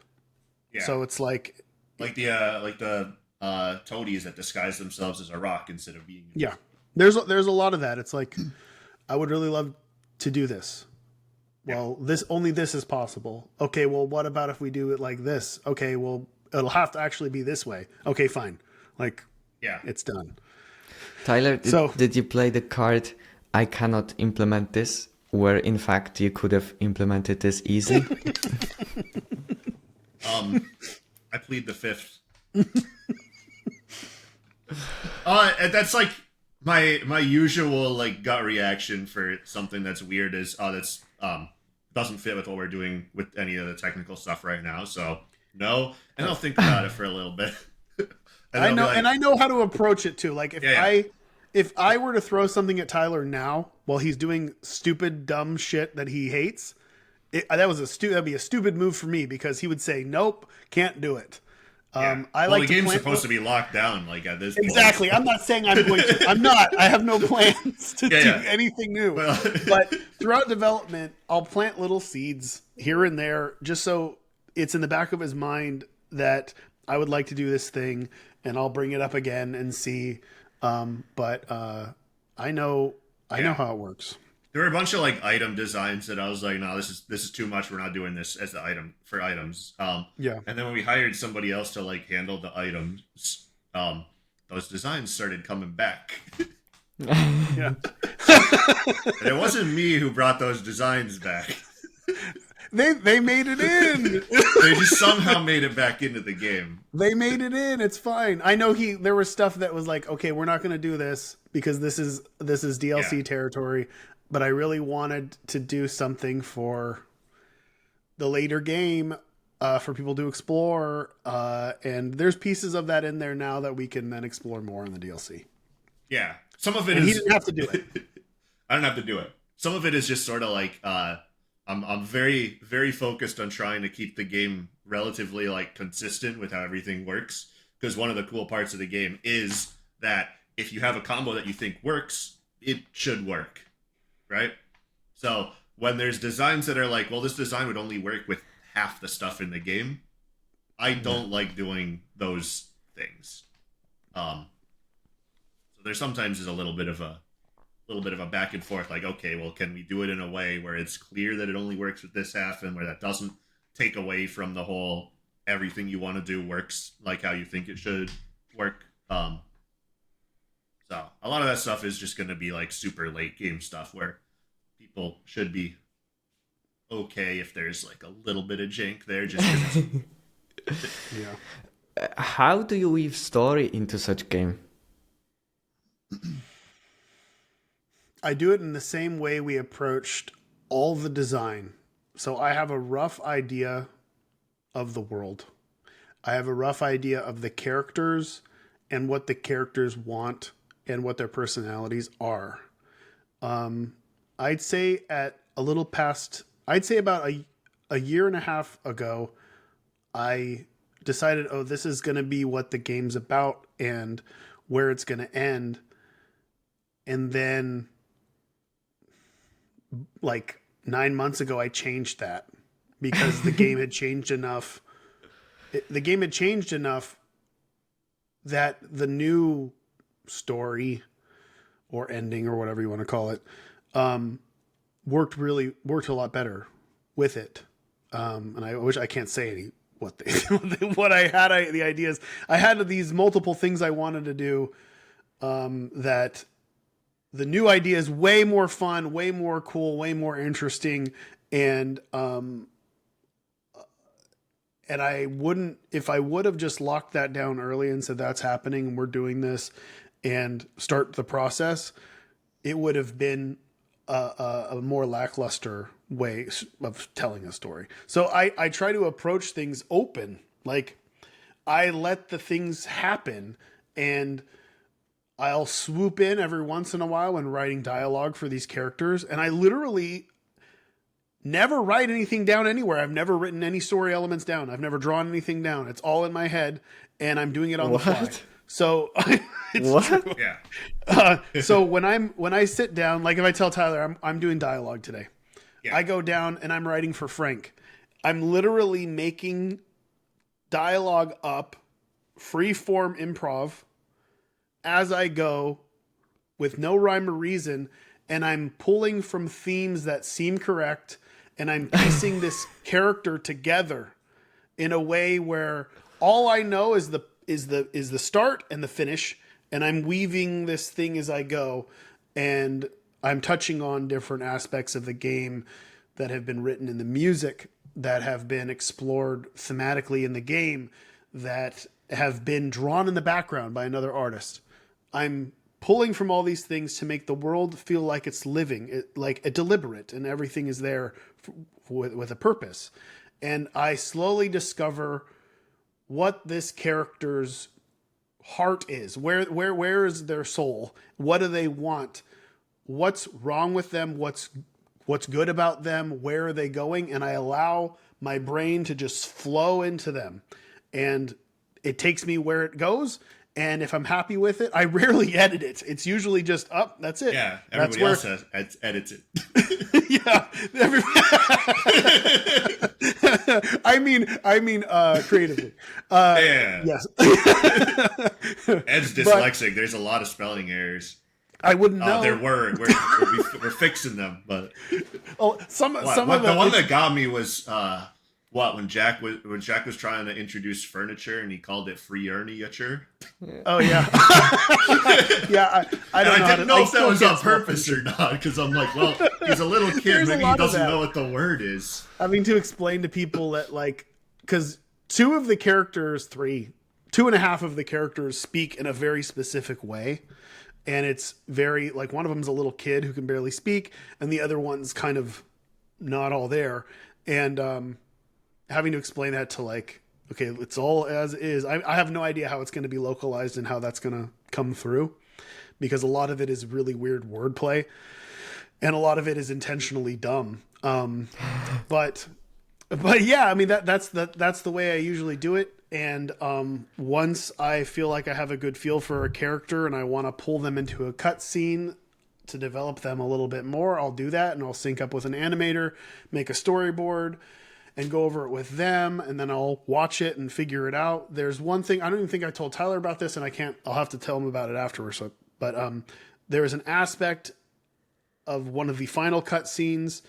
Yeah. So it's like the toadies that disguise themselves as a rock instead of being. Yeah, there's a lot of that. It's like, I would really love to do this. Well, this is possible. Okay, well, what about if we do it like this? Okay, well, it'll have to actually be this way. Okay, fine. Like, Yeah. it's done. Tyler, did you play the card, I cannot implement this, where in fact you could have implemented this easily? I plead the fifth. That's like my usual like gut reaction for something that's weird is that's doesn't fit with what we're doing with any of the technical stuff right now. So no, and I'll think about it for a little bit. I know, and I know how to approach it too. Like if I were to throw something at Tyler now while he's doing stupid, dumb shit that he hates, that'd be a stupid move for me because he would say, "Nope, can't do it." The game's supposed to be locked down. Like at this point. Exactly. I'm not saying I'm going to. I'm not. I have no plans to do anything new. But throughout development, I'll plant little seeds here and there, just so it's in the back of his mind that I would like to do this thing, and I'll bring it up again and see. But I know how it works. There were a bunch of like item designs that I was like, no, this is too much. We're not doing this as the item for items. And then when we hired somebody else to like handle the items, those designs started coming back. Yeah. And it wasn't me who brought those designs back. They made it in. They just somehow made it back into the game. They made it in. It's fine. I know there was stuff that was like, okay, we're not going to do this because this is DLC territory. But I really wanted to do something for the later game for people to explore. And there's pieces of that in there now that we can then explore more in the DLC. Yeah. Some of it and is... he didn't have to do it. I don't have to do it. Some of it is just sort of like... I'm very, very focused on trying to keep the game relatively like consistent with how everything works. Because one of the cool parts of the game is that if you have a combo that you think works, it should work. Right? So when there's designs that are like, well, this design would only work with half the stuff in the game, I don't like doing those things. So there sometimes is a little bit of a back and forth, like, okay, well, can we do it in a way where it's clear that it only works with this half and where that doesn't take away from the whole everything you want to do works like how you think it should work. So a lot of that stuff is just going to be like super late game stuff where people should be okay if there's like a little bit of jank there. Just Yeah. How do you weave story into such game? I do it in the same way we approached all the design. So I have a rough idea of the world. I have a rough idea of the characters and what the characters want and what their personalities are. I'd say about a year and a half ago, I decided, this is going to be what the game's about and where it's going to end. And then like 9 months ago, I changed that because the game had changed enough. The game had changed enough that the new story or ending or whatever you want to call it worked a lot better with it. And I wish I can't say what I had. The ideas I had these multiple things I wanted to do. That the new idea is way more fun, way more cool, way more interesting, and I wouldn't, if I would have just locked that down early and said that's happening and we're doing this and start the process, it would have been a more lackluster way of telling a story. So I try to approach things open. Like, I let the things happen, and I'll swoop in every once in a while when writing dialogue for these characters. And I literally never write anything down anywhere. I've never written any story elements down. I've never drawn anything down. It's all in my head, and I'm doing it on the fly. So it's What? true. Yeah. So when I sit down, like if I tell Tyler I'm doing dialogue today, Yeah. I go down and I'm writing for Frank. I'm literally making dialogue up, free form improv as I go with no rhyme or reason. And I'm pulling from themes that seem correct. And I'm piecing this character together in a way where all I know is the start and the finish. And I'm weaving this thing as I go. And I'm touching on different aspects of the game that have been written in the music, that have been explored thematically in the game, that have been drawn in the background by another artist. I'm pulling from all these things to make the world feel like it's living, like a deliberate, and everything is there with a purpose. And I slowly discover what this character's heart is. Where is their soul? What do they want? What's wrong with them? What's good about them? Where are they going? And I allow my brain to just flow into them. And it takes me where it goes. And if I'm happy with it, I rarely edit it. It's usually just that's it. Yeah, everybody else edits it. Yeah. I mean, creatively. Yeah. Yes. Ed's dyslexic. There's a lot of spelling errors. I wouldn't know. There were. We're fixing them, but some of the one that got me was when Jack was trying to introduce furniture and he called it furniture. Oh yeah. Yeah, I don't know. I didn't know if that was on purpose or not, because I'm like, well, he's a little kid, maybe he doesn't know what the word is. Having to explain to people that, like, because two and a half of the characters speak in a very specific way. And it's very, like, one of them's a little kid who can barely speak, and the other one's kind of not all there. And having to explain that to, like, okay, it's all as is. I have no idea how it's going to be localized and how that's going to come through, because a lot of it is really weird wordplay, and a lot of it is intentionally dumb. But yeah, I mean, that's the way I usually do it. And once I feel like I have a good feel for a character and I want to pull them into a cutscene to develop them a little bit more, I'll do that, and I'll sync up with an animator, make a storyboard, and go over it with them, and then I'll watch it and figure it out. There's one thing, I don't even think I told Tyler about this, and I'll have to tell him about it afterwards. But there is an aspect of one of the final cutscenes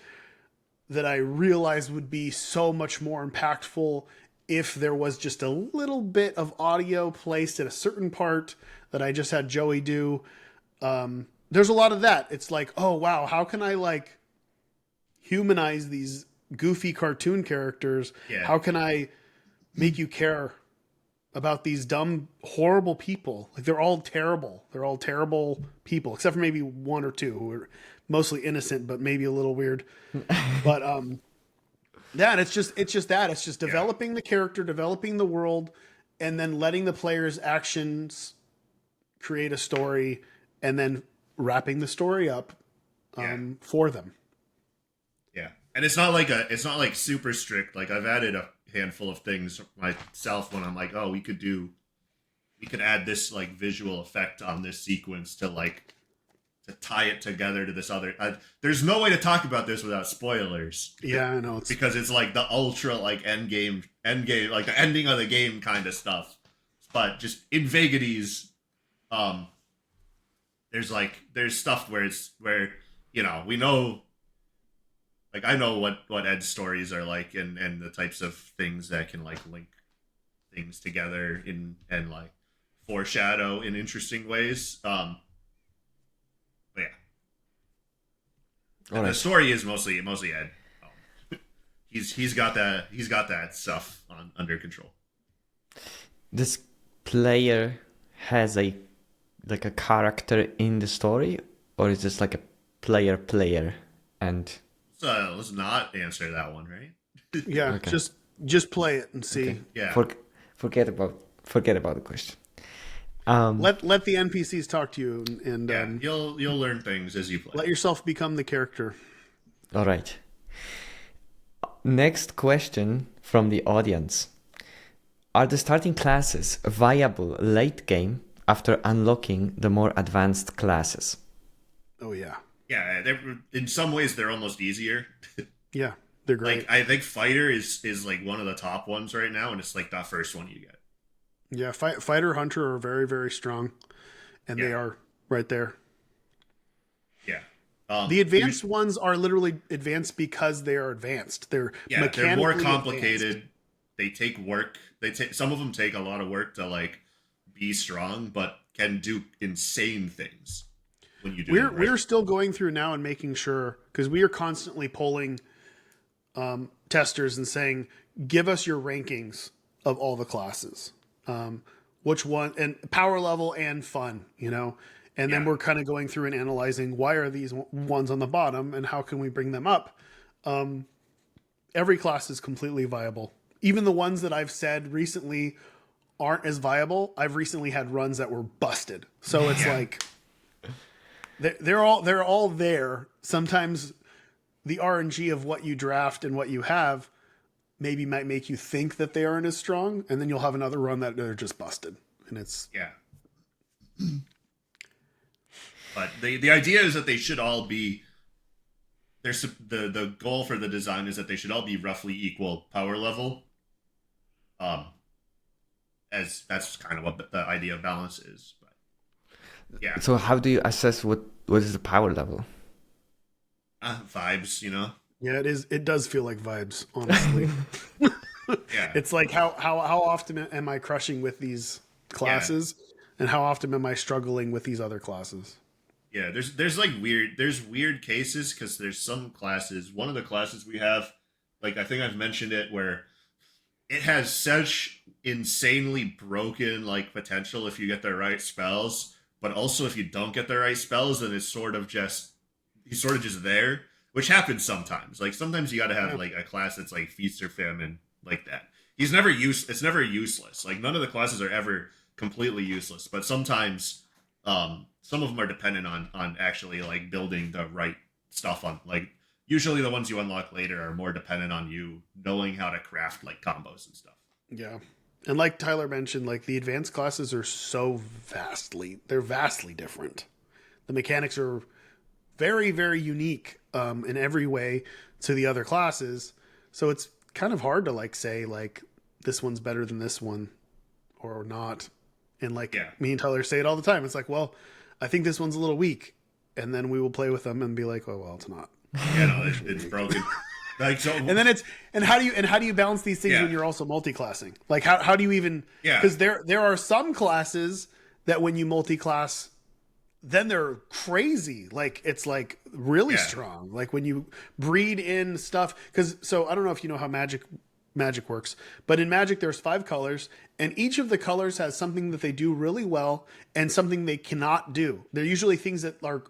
that I realized would be so much more impactful if there was just a little bit of audio placed at a certain part that I just had Joey do. There's a lot of that. It's like, oh wow, how can I, like, humanize these goofy cartoon characters? Yeah. How can I make you care about these dumb, horrible people? Like, they're all terrible. They're all terrible people, except for maybe one or two who are mostly innocent, but maybe a little weird. But it's just developing the character, developing the world, and then letting the player's actions create a story, and then wrapping the story up for them. Yeah, and it's not like super strict. Like, I've added a handful of things myself when I'm like, oh, we could add this, like, visual effect on this sequence to to tie it together to this other. There's no way to talk about this without spoilers. Yeah, I know. Because it's like the ultra like end game, like the ending of the game kind of stuff. But just in vagaries, there's stuff where we know, like I know what Ed's stories are like, and the types of things that can like link things together and like foreshadow in interesting ways. But yeah, and the story is mostly Ed. He's got that stuff under control. This player has a character in the story, or is this like a player and so let's not answer that one, right? Yeah, okay. just play it and see. Okay. Yeah, forget about the question. Let the NPCs talk to you, and you'll learn things as you play. Let yourself become the character. All right. Next question from the audience: are the starting classes viable late game after unlocking the more advanced classes? Oh yeah. Yeah, in some ways they're almost easier. Yeah, they're great. Like I think fighter is like one of the top ones right now, and it's like the first one you get. Yeah, fighter, hunter are very, very strong, and they are right there. Yeah. The advanced ones are literally advanced because they are advanced. They're they're more complicated. Advanced. They take work. Some of them take a lot of work to like be strong, but can do insane things when you do. We're still going through now and making sure, because we are constantly polling testers and saying, give us your rankings of all the classes. Which one, and power level and fun, and then we're kind of going through and analyzing why are these ones on the bottom and how can we bring them up. Every class is completely viable. Even the ones that I've said recently aren't as viable, I've recently had runs that were busted. So it's like they're all there. Sometimes the RNG of what you draft and what you have maybe might make you think that they aren't as strong, and then you'll have another run that they're just busted, and it's But the idea is that they should all be. There's the goal for the design is that they should all be roughly equal power level. As that's kind of what the idea of balance is. But yeah. So how do you assess what is the power level? Vibes, Yeah, it is. It does feel like vibes, honestly. Yeah, it's like how often am I crushing with these classes, and how often am I struggling with these other classes? Yeah, there's weird cases, because there's some classes. One of the classes we have, like I think I've mentioned it, where it has such insanely broken like potential if you get the right spells, but also if you don't get the right spells, then he's sort of just there. Which happens sometimes. Like sometimes you got to have like a class that's like feast or famine like that. It's never useless. Like none of the classes are ever completely useless, but sometimes some of them are dependent on actually like building the right stuff on. Like usually the ones you unlock later are more dependent on you knowing how to craft like combos and stuff. Yeah. And like Tyler mentioned, like the advanced classes are they're vastly different. The mechanics are very, very unique in every way to the other classes. So it's kind of hard to like say like this one's better than this one or not. And like me and Tyler say it all the time. It's like, well, I think this one's a little weak. And then we will play with them and be like, oh, well, it's not. Yeah, no, it's broken. Like so, and then how do you balance these things when you're also multi-classing? Like how do you even? Yeah. Because there are some classes that when you multi-class, then they're crazy. Like it's like really strong. Like when you breed in stuff. So I don't know if you know how magic works, but in Magic there's 5 colors, and each of the colors has something that they do really well and something they cannot do. They're usually things that are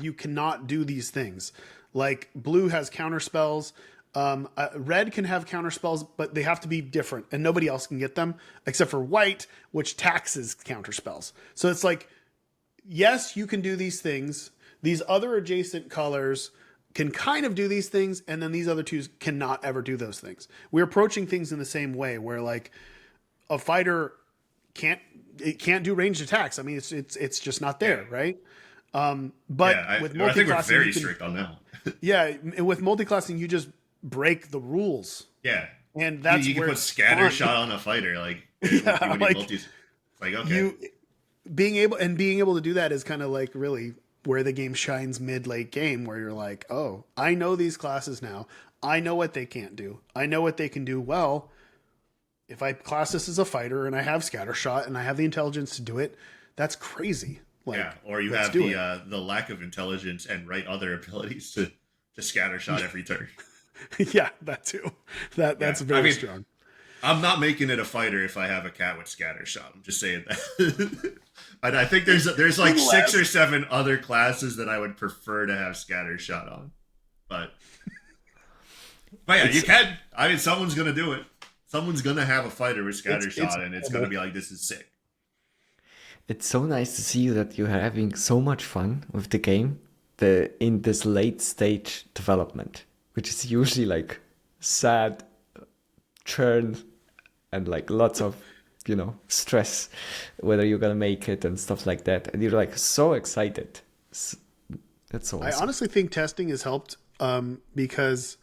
you cannot do these things. Like blue has counter spells. Red can have counter spells, but they have to be different, and nobody else can get them except for white, which taxes counter spells. So it's like, yes, you can do these things. These other adjacent colors can kind of do these things, and then these other two cannot ever do those things. We're approaching things in the same way, where like a fighter can't do ranged attacks. I mean, it's just not there, right? But with multiclassing, I think we're very strict on that one. Yeah, with multiclassing, you just break the rules. Yeah, and that's you can where put scatter shot on a fighter, like yeah, when like, it's like okay, being able to do that is kind of like really where the game shines mid-late game, where you're like, oh, I know these classes now. I know what they can't do. I know what they can do well. If I class this as a fighter and I have scatter shot and I have the intelligence to do it, that's crazy. Like, yeah, or you have the lack of intelligence and right other abilities to scatter shot every turn. Yeah, that too. That's very strong. I'm not making it a fighter if I have a cat with scatter shot. I'm just saying that. And I think there's like 6 or 7 other classes that I would prefer to have scatter shot on. But yeah, you can. I mean, someone's gonna do it. Someone's gonna have a fighter with scatter shot, and it's gonna be like, this is sick. It's so nice to see that you're having so much fun with the game in this late stage development, which is usually like sad churn and like lots of, stress, whether you're going to make it and stuff like that. And you're like so excited. That's so awesome. I honestly think testing has helped because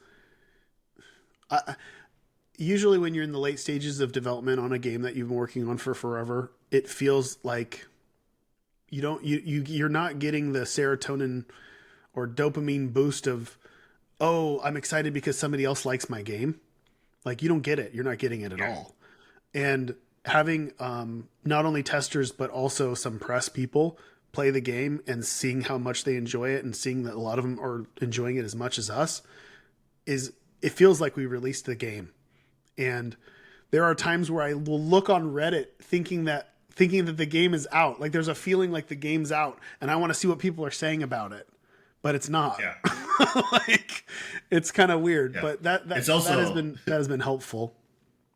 usually when you're in the late stages of development on a game that you've been working on for forever, it feels like you're not getting the serotonin or dopamine boost of, oh, I'm excited because somebody else likes my game. Like, you don't get it. You're not getting it at all. And having not only testers, but also some press people play the game and seeing how much they enjoy it and seeing that a lot of them are enjoying it as much as us it feels like we released the game. And there are times where I will look on Reddit thinking that the game is out. Like, there's a feeling like the game's out and I want to see what people are saying about it, but it's not. Yeah. Like, it's kind of weird, but that has been helpful.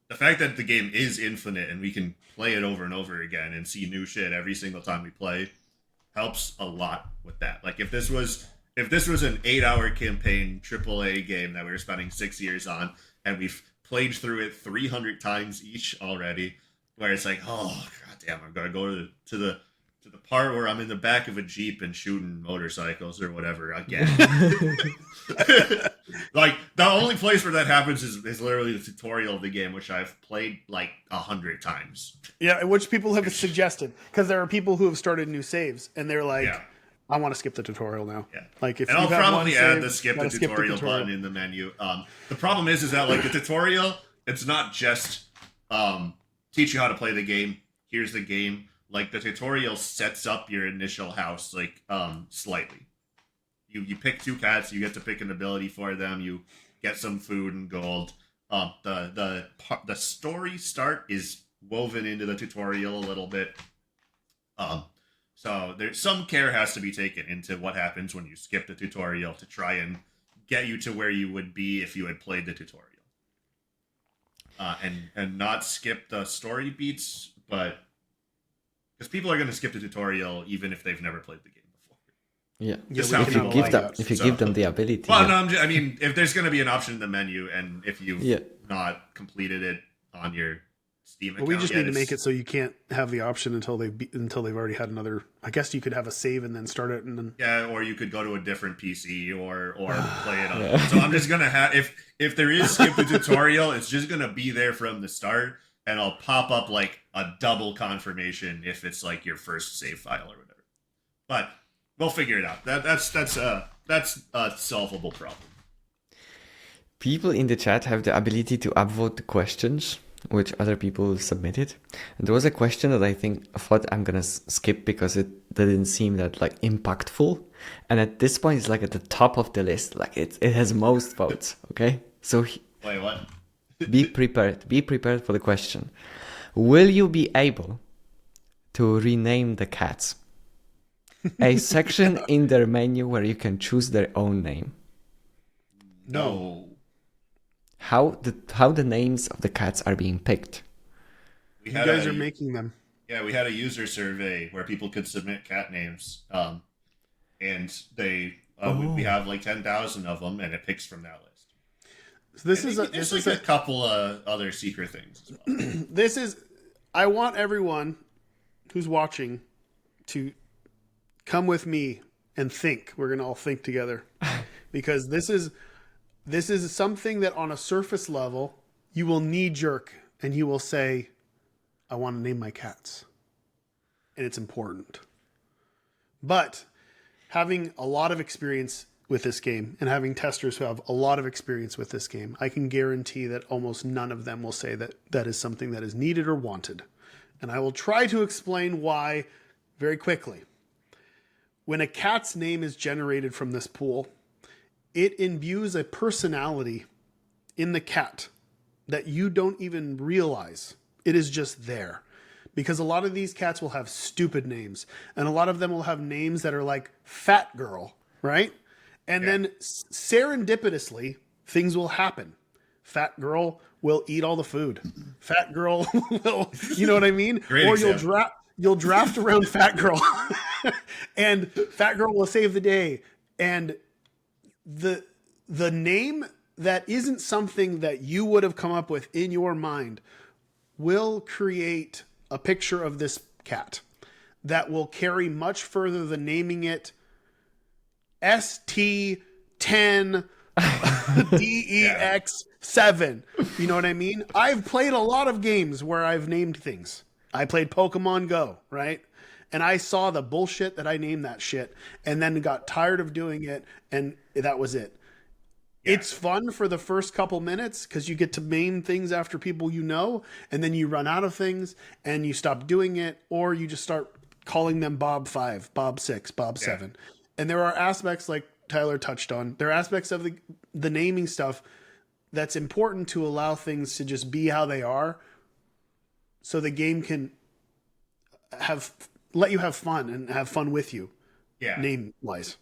The fact that the game is infinite and we can play it over and over again and see new shit every single time we play helps a lot with that. Like, if this was an 8-hour campaign AAA game that we were spending 6 years on and we've played through it 300 times each already, where it's like, oh goddamn, I'm gonna go to the part where I'm in the back of a Jeep and shooting motorcycles or whatever again. Like, the only place where that happens is literally the tutorial of the game, which I've played like 100 times. Yeah, which people have suggested, because there are people who have started new saves and they're like, I want to skip the tutorial now. Yeah. Like, if and you I'll have probably one add save, the skip the tutorial button in the menu. The problem is that like the tutorial, it's not just teach you how to play the game. Here's the game. Like, the tutorial sets up your initial house like slightly. You pick 2 cats. You get to pick an ability for them. You get some food and gold. The story start is woven into the tutorial a little bit. So there's some care has to be taken into what happens when you skip the tutorial to try and get you to where you would be if you had played the tutorial. And not skip the story beats, but because people are going to skip the tutorial even if they've never played the game before. Yeah, if you give them the ability. Well, no, I mean, if there's going to be an option in the menu, and if you've not completed it on your Steam account, we just need to make it so you can't have the option until they've already had another. I guess you could have a save and then start it, and then or you could go to a different PC or play it on. So I'm just gonna have if there is skip the tutorial, it's just gonna be there from the start. And I'll pop up like a double confirmation if it's like your first save file or whatever. But we'll figure it out. That's a solvable problem. People in the chat have the ability to upvote the questions which other people submitted. And there was a question that I thought I'm gonna skip because it didn't seem that like impactful. And at this point, it's like at the top of the list. Like it has most votes. Okay, so wait, what? Be prepared for the question. Will you be able to rename the cats? A section in their menu where you can choose their own name. No. How the names of the cats are being picked? You guys are making them. Yeah, we had a user survey where people could submit cat names. And they we have like 10,000 of them, and it picks from that list. So this is a couple of other secret things as well. I want everyone who's watching to come with me and think. We're going to all think together because this is something that on a surface level, you will knee jerk and you will say, I want to name my cats. And it's important. But having a lot of experience with this game and having testers who have a lot of experience with this game, I can guarantee that almost none of them will say that that is something that is needed or wanted. And I will try to explain why very quickly. When a cat's name is generated from this pool, it imbues a personality in the cat that you don't even realize. It is just there. Because a lot of these cats will have stupid names. And a lot of them will have names that are like Fat Girl, right? And then serendipitously, things will happen. Fat Girl will eat all the food. Fat Girl will, you know what I mean? Great or example. you'll draft around Fat Girl. And Fat Girl will save the day. And the name that isn't something that you would have come up with in your mind will create a picture of this cat that will carry much further than naming it ST10 DEX7. You know what I mean? I've played a lot of games where I've named things. I played Pokemon Go, right? And I saw the bullshit that I named that shit and then got tired of doing it, and that was it. Yeah. It's fun for the first couple minutes because you get to name things after people you know, and then you run out of things and you stop doing it, or you just start calling them Bob 5, Bob 6, Bob 7. And there are aspects like Tyler touched on. There are aspects of the naming stuff that's important to allow things to just be how they are so the game can let you have fun and have fun with you. Yeah. Name-wise.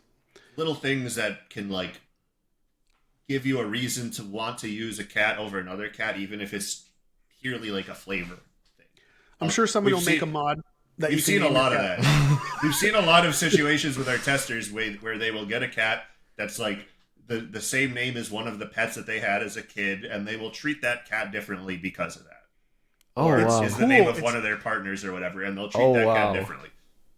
Little things that can like give you a reason to want to use a cat over another cat, even if it's purely like a flavor thing. I'm sure somebody will make a mod that we've seen a lot of that. We've seen a lot of situations with our testers where they will get a cat that's like the same name as one of the pets that they had as a kid, and they will treat that cat differently because of that. Oh, or wow. it's the name of one of their partners or whatever, and they'll treat that cat differently.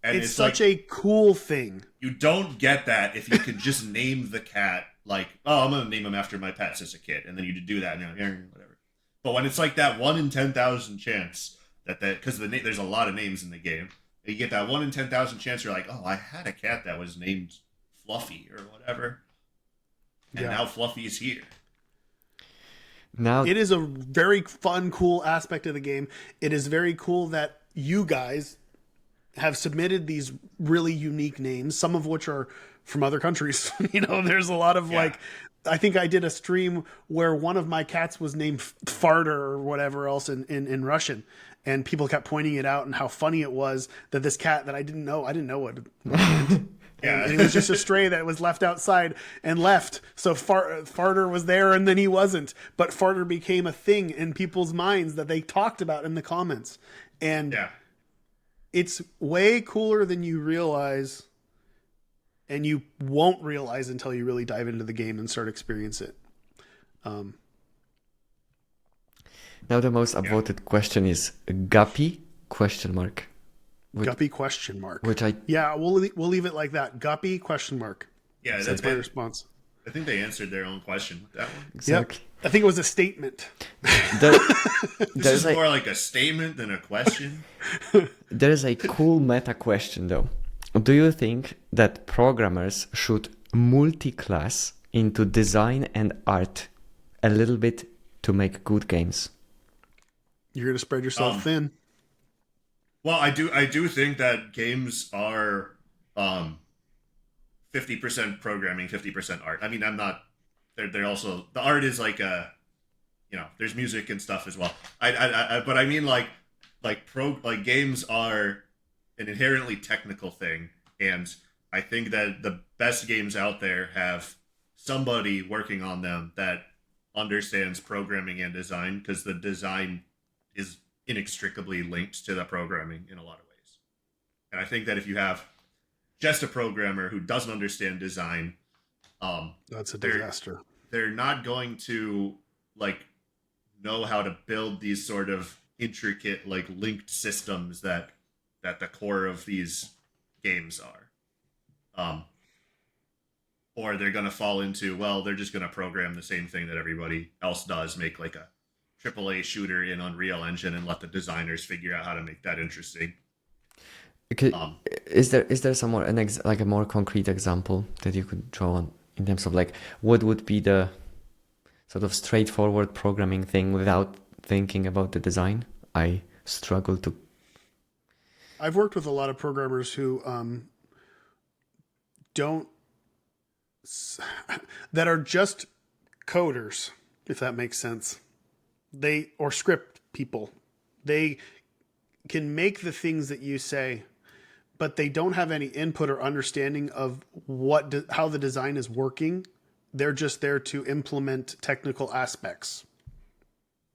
And it's such a cool thing. You don't get that if you could just name the cat like, oh, I'm going to name him after my pets as a kid. And then you do that and whatever. But when it's like that 1 in 10,000 chance because there's a lot of names in the game, you get that 1 in 10,000 chance, you're like, oh, I had a cat that was named Fluffy or whatever. And now Fluffy is here. Now it is a very fun, cool aspect of the game. It is very cool that you guys have submitted these really unique names, some of which are from other countries. You know, there's a lot of like, I think I did a stream where one of my cats was named Farter or whatever else in Russian. And people kept pointing it out and how funny it was that this cat that I didn't know what it meant. And it was just a stray that was left outside and left. So Farter was there and then he wasn't. But Farter became a thing in people's minds that they talked about in the comments. And it's way cooler than you realize. And you won't realize until you really dive into the game and start experience it. Now the most upvoted question is Guppy ? Guppy question mark. Which we'll leave it like that. Guppy question mark. Yeah, that's my response. I think they answered their own question with that one. Exactly. Yep. I think it was a statement. This is more like a statement than a question. There is a cool meta question though. Do you think that programmers should multi-class into design and art a little bit to make good games? You're going to spread yourself thin. Well, I do think that games are 50% programming, 50% art. I mean, I'm not. They're also, the art is like there's music and stuff as well. But I mean like games are an inherently technical thing, and I think that the best games out there have somebody working on them that understands programming and design, because the design is inextricably linked to the programming in a lot of ways. And I think that if you have just a programmer who doesn't understand design, that's a disaster. They're not going to know how to build these sort of intricate linked systems that the core of these games are. or they're going to fall into, well, they're just going to program the same thing that everybody else does, make like a AAA shooter in Unreal Engine and let the designers figure out how to make that interesting. Okay. Is there some more like a more concrete example that you could draw on in terms of like what would be the sort of straightforward programming thing without thinking about the design? I struggle to. I've worked with a lot of programmers who that are just coders, if that makes sense. Or script people. They can make the things that you say, but they don't have any input or understanding of how the design is working. They're just there to implement technical aspects.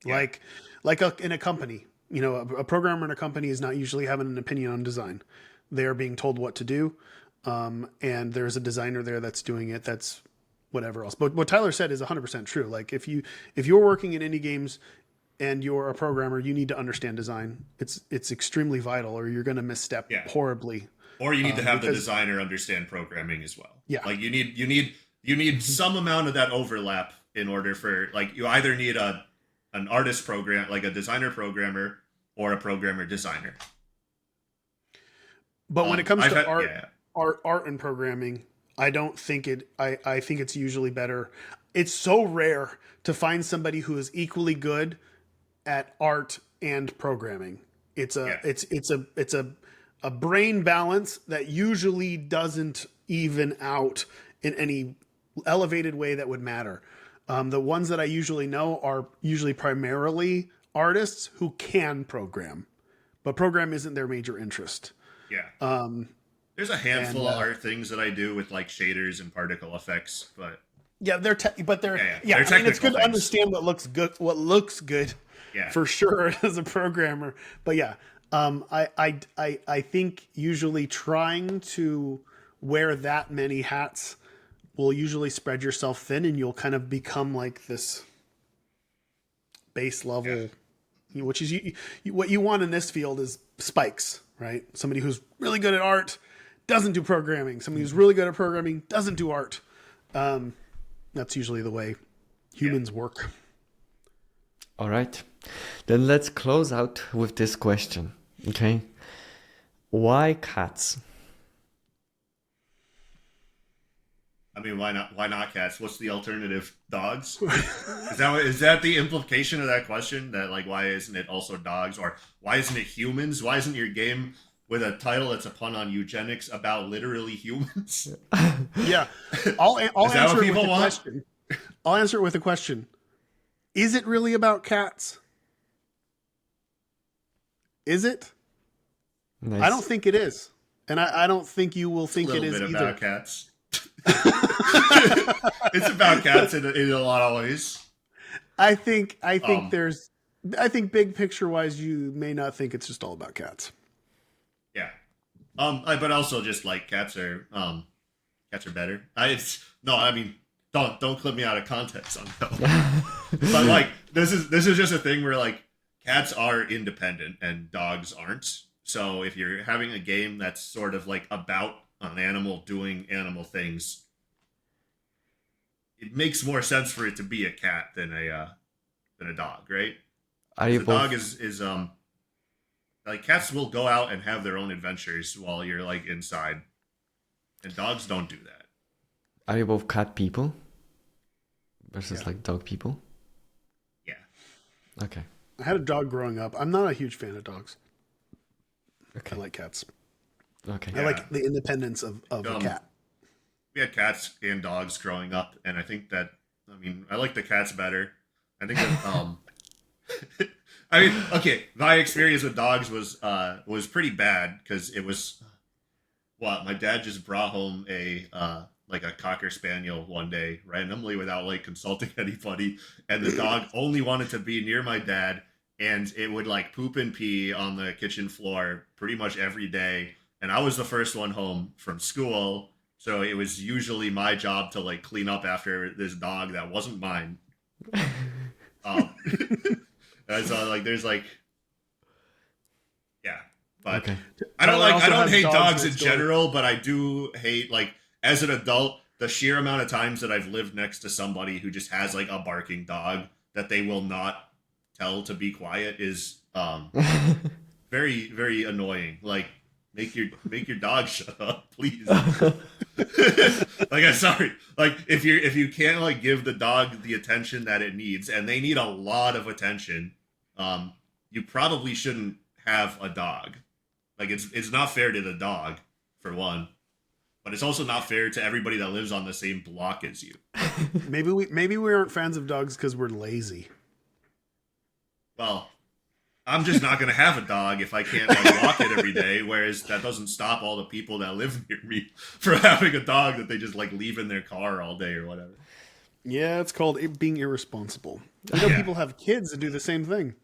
Yeah. In a company, a programmer in a company is not usually having an opinion on design. They are being told what to do. And there's a designer there that's doing it. That's whatever else. But what Tyler said is 100% true. Like if you're working in indie games and you're a programmer, you need to understand design. It's extremely vital, or you're going to misstep horribly. Or you need to have the designer understand programming as well. Yeah. Like you need some amount of that overlap in order for, like, you either need an artist program, like a designer programmer, or a programmer designer. But when it comes to art and programming, I don't think I think it's usually better. It's so rare to find somebody who is equally good at art and programming. It's a brain balance that usually doesn't even out in any elevated way that would matter. The ones that I usually know are usually primarily artists who can program, but program isn't their major interest. Yeah. There's a handful of art things that I do with like shaders and particle effects, but yeah, they're they're I mean, it's good to understand what looks good, for sure as a programmer. But yeah, I think usually trying to wear that many hats will usually spread yourself thin, and you'll kind of become like this base level, which is what you want in this field is spikes, right? Somebody who's really good at art doesn't do programming. Somebody who's really good at programming doesn't do art. That's usually the way humans work. All right. Then let's close out with this question. Okay. Why cats? I mean, why not cats? What's the alternative? Dogs? Is that the implication of that question? That, like, why isn't it also dogs? Or why isn't it humans? Why isn't your game with a title that's a pun on eugenics about literally humans? Yeah. I'll answer it with a question. I'll answer it with a question. Is it really about cats? Is it? Nice. I don't think it is. And I don't think you will think it is either. It's a little bit about cats. It's about cats in a lot of ways. I think big picture wise, you may not think it's just all about cats. Yeah. But also just like cats are better. Don't clip me out of context on that. But like this is just a thing where like cats are independent and dogs aren't. So if you're having a game that's sort of like about an animal doing animal things, it makes more sense for it to be a cat than a dog, right? The dog is like cats will go out and have their own adventures while you're like inside, and dogs don't do that. Are you both cat people versus like dog people? Yeah. Okay. I had a dog growing up. I'm not a huge fan of dogs. Okay. I like cats. Okay. I like the independence of a cat. We had cats and dogs growing up, and I think that I like the cats better. I think that my experience with dogs was pretty bad because it was my dad just brought home a Cocker Spaniel one day randomly without like consulting anybody, and the dog only wanted to be near my dad, and it would like poop and pee on the kitchen floor pretty much every day, and I was the first one home from school, so it was usually my job to like clean up after this dog that wasn't mine. And so like there's like But Okay. I don't also has hate dogs in next door. general, but I do hate, like, as an adult, the sheer amount of times that I've lived next to somebody who just has like a barking dog that they will not tell to be quiet is very, very annoying. Like, make your dog shut up, please. Like, I'm sorry. Like, if you can't like give the dog the attention that it needs, and they need a lot of attention, you probably shouldn't have a dog. Like, it's not fair to the dog, for one, but it's also not fair to everybody that lives on the same block as you. Maybe we aren't fans of dogs because we're lazy. Well, I'm just not going to have a dog if I can't like walk it every day. Whereas that doesn't stop all the people that live near me from having a dog that they just like leave in their car all day or whatever. Yeah, it's called being irresponsible. I know people have kids that do the same thing.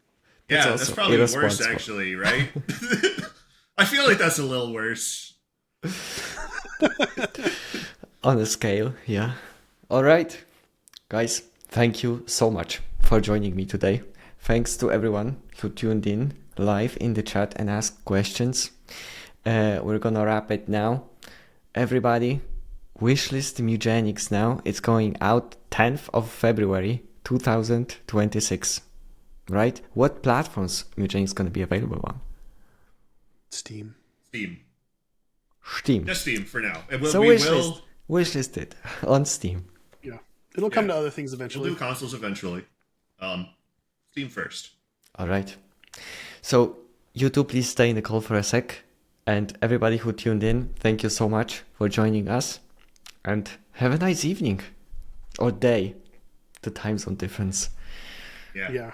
Yeah, That's that's also probably worse irresponsible. actually, right? I feel like that's a little worse. On a scale, yeah. All right, guys, thank you so much for joining me today. Thanks to everyone who tuned in live in the chat and asked questions. We're gonna wrap it now. Everybody, Wishlist Mewgenics now. It's going out 10th of February 2026. Right? What platforms Mewgenics gonna be available on? Steam. Steam. Steam. Just Steam for now. So we wishlisted on Steam. Yeah, it'll come Yeah. to other things We'll eventually. do consoles eventually. Steam first. All right. So you two, please stay in the call for a sec. And everybody who tuned in, thank you so much for joining us. And have a nice evening or day. The time zone difference. Yeah. Yeah.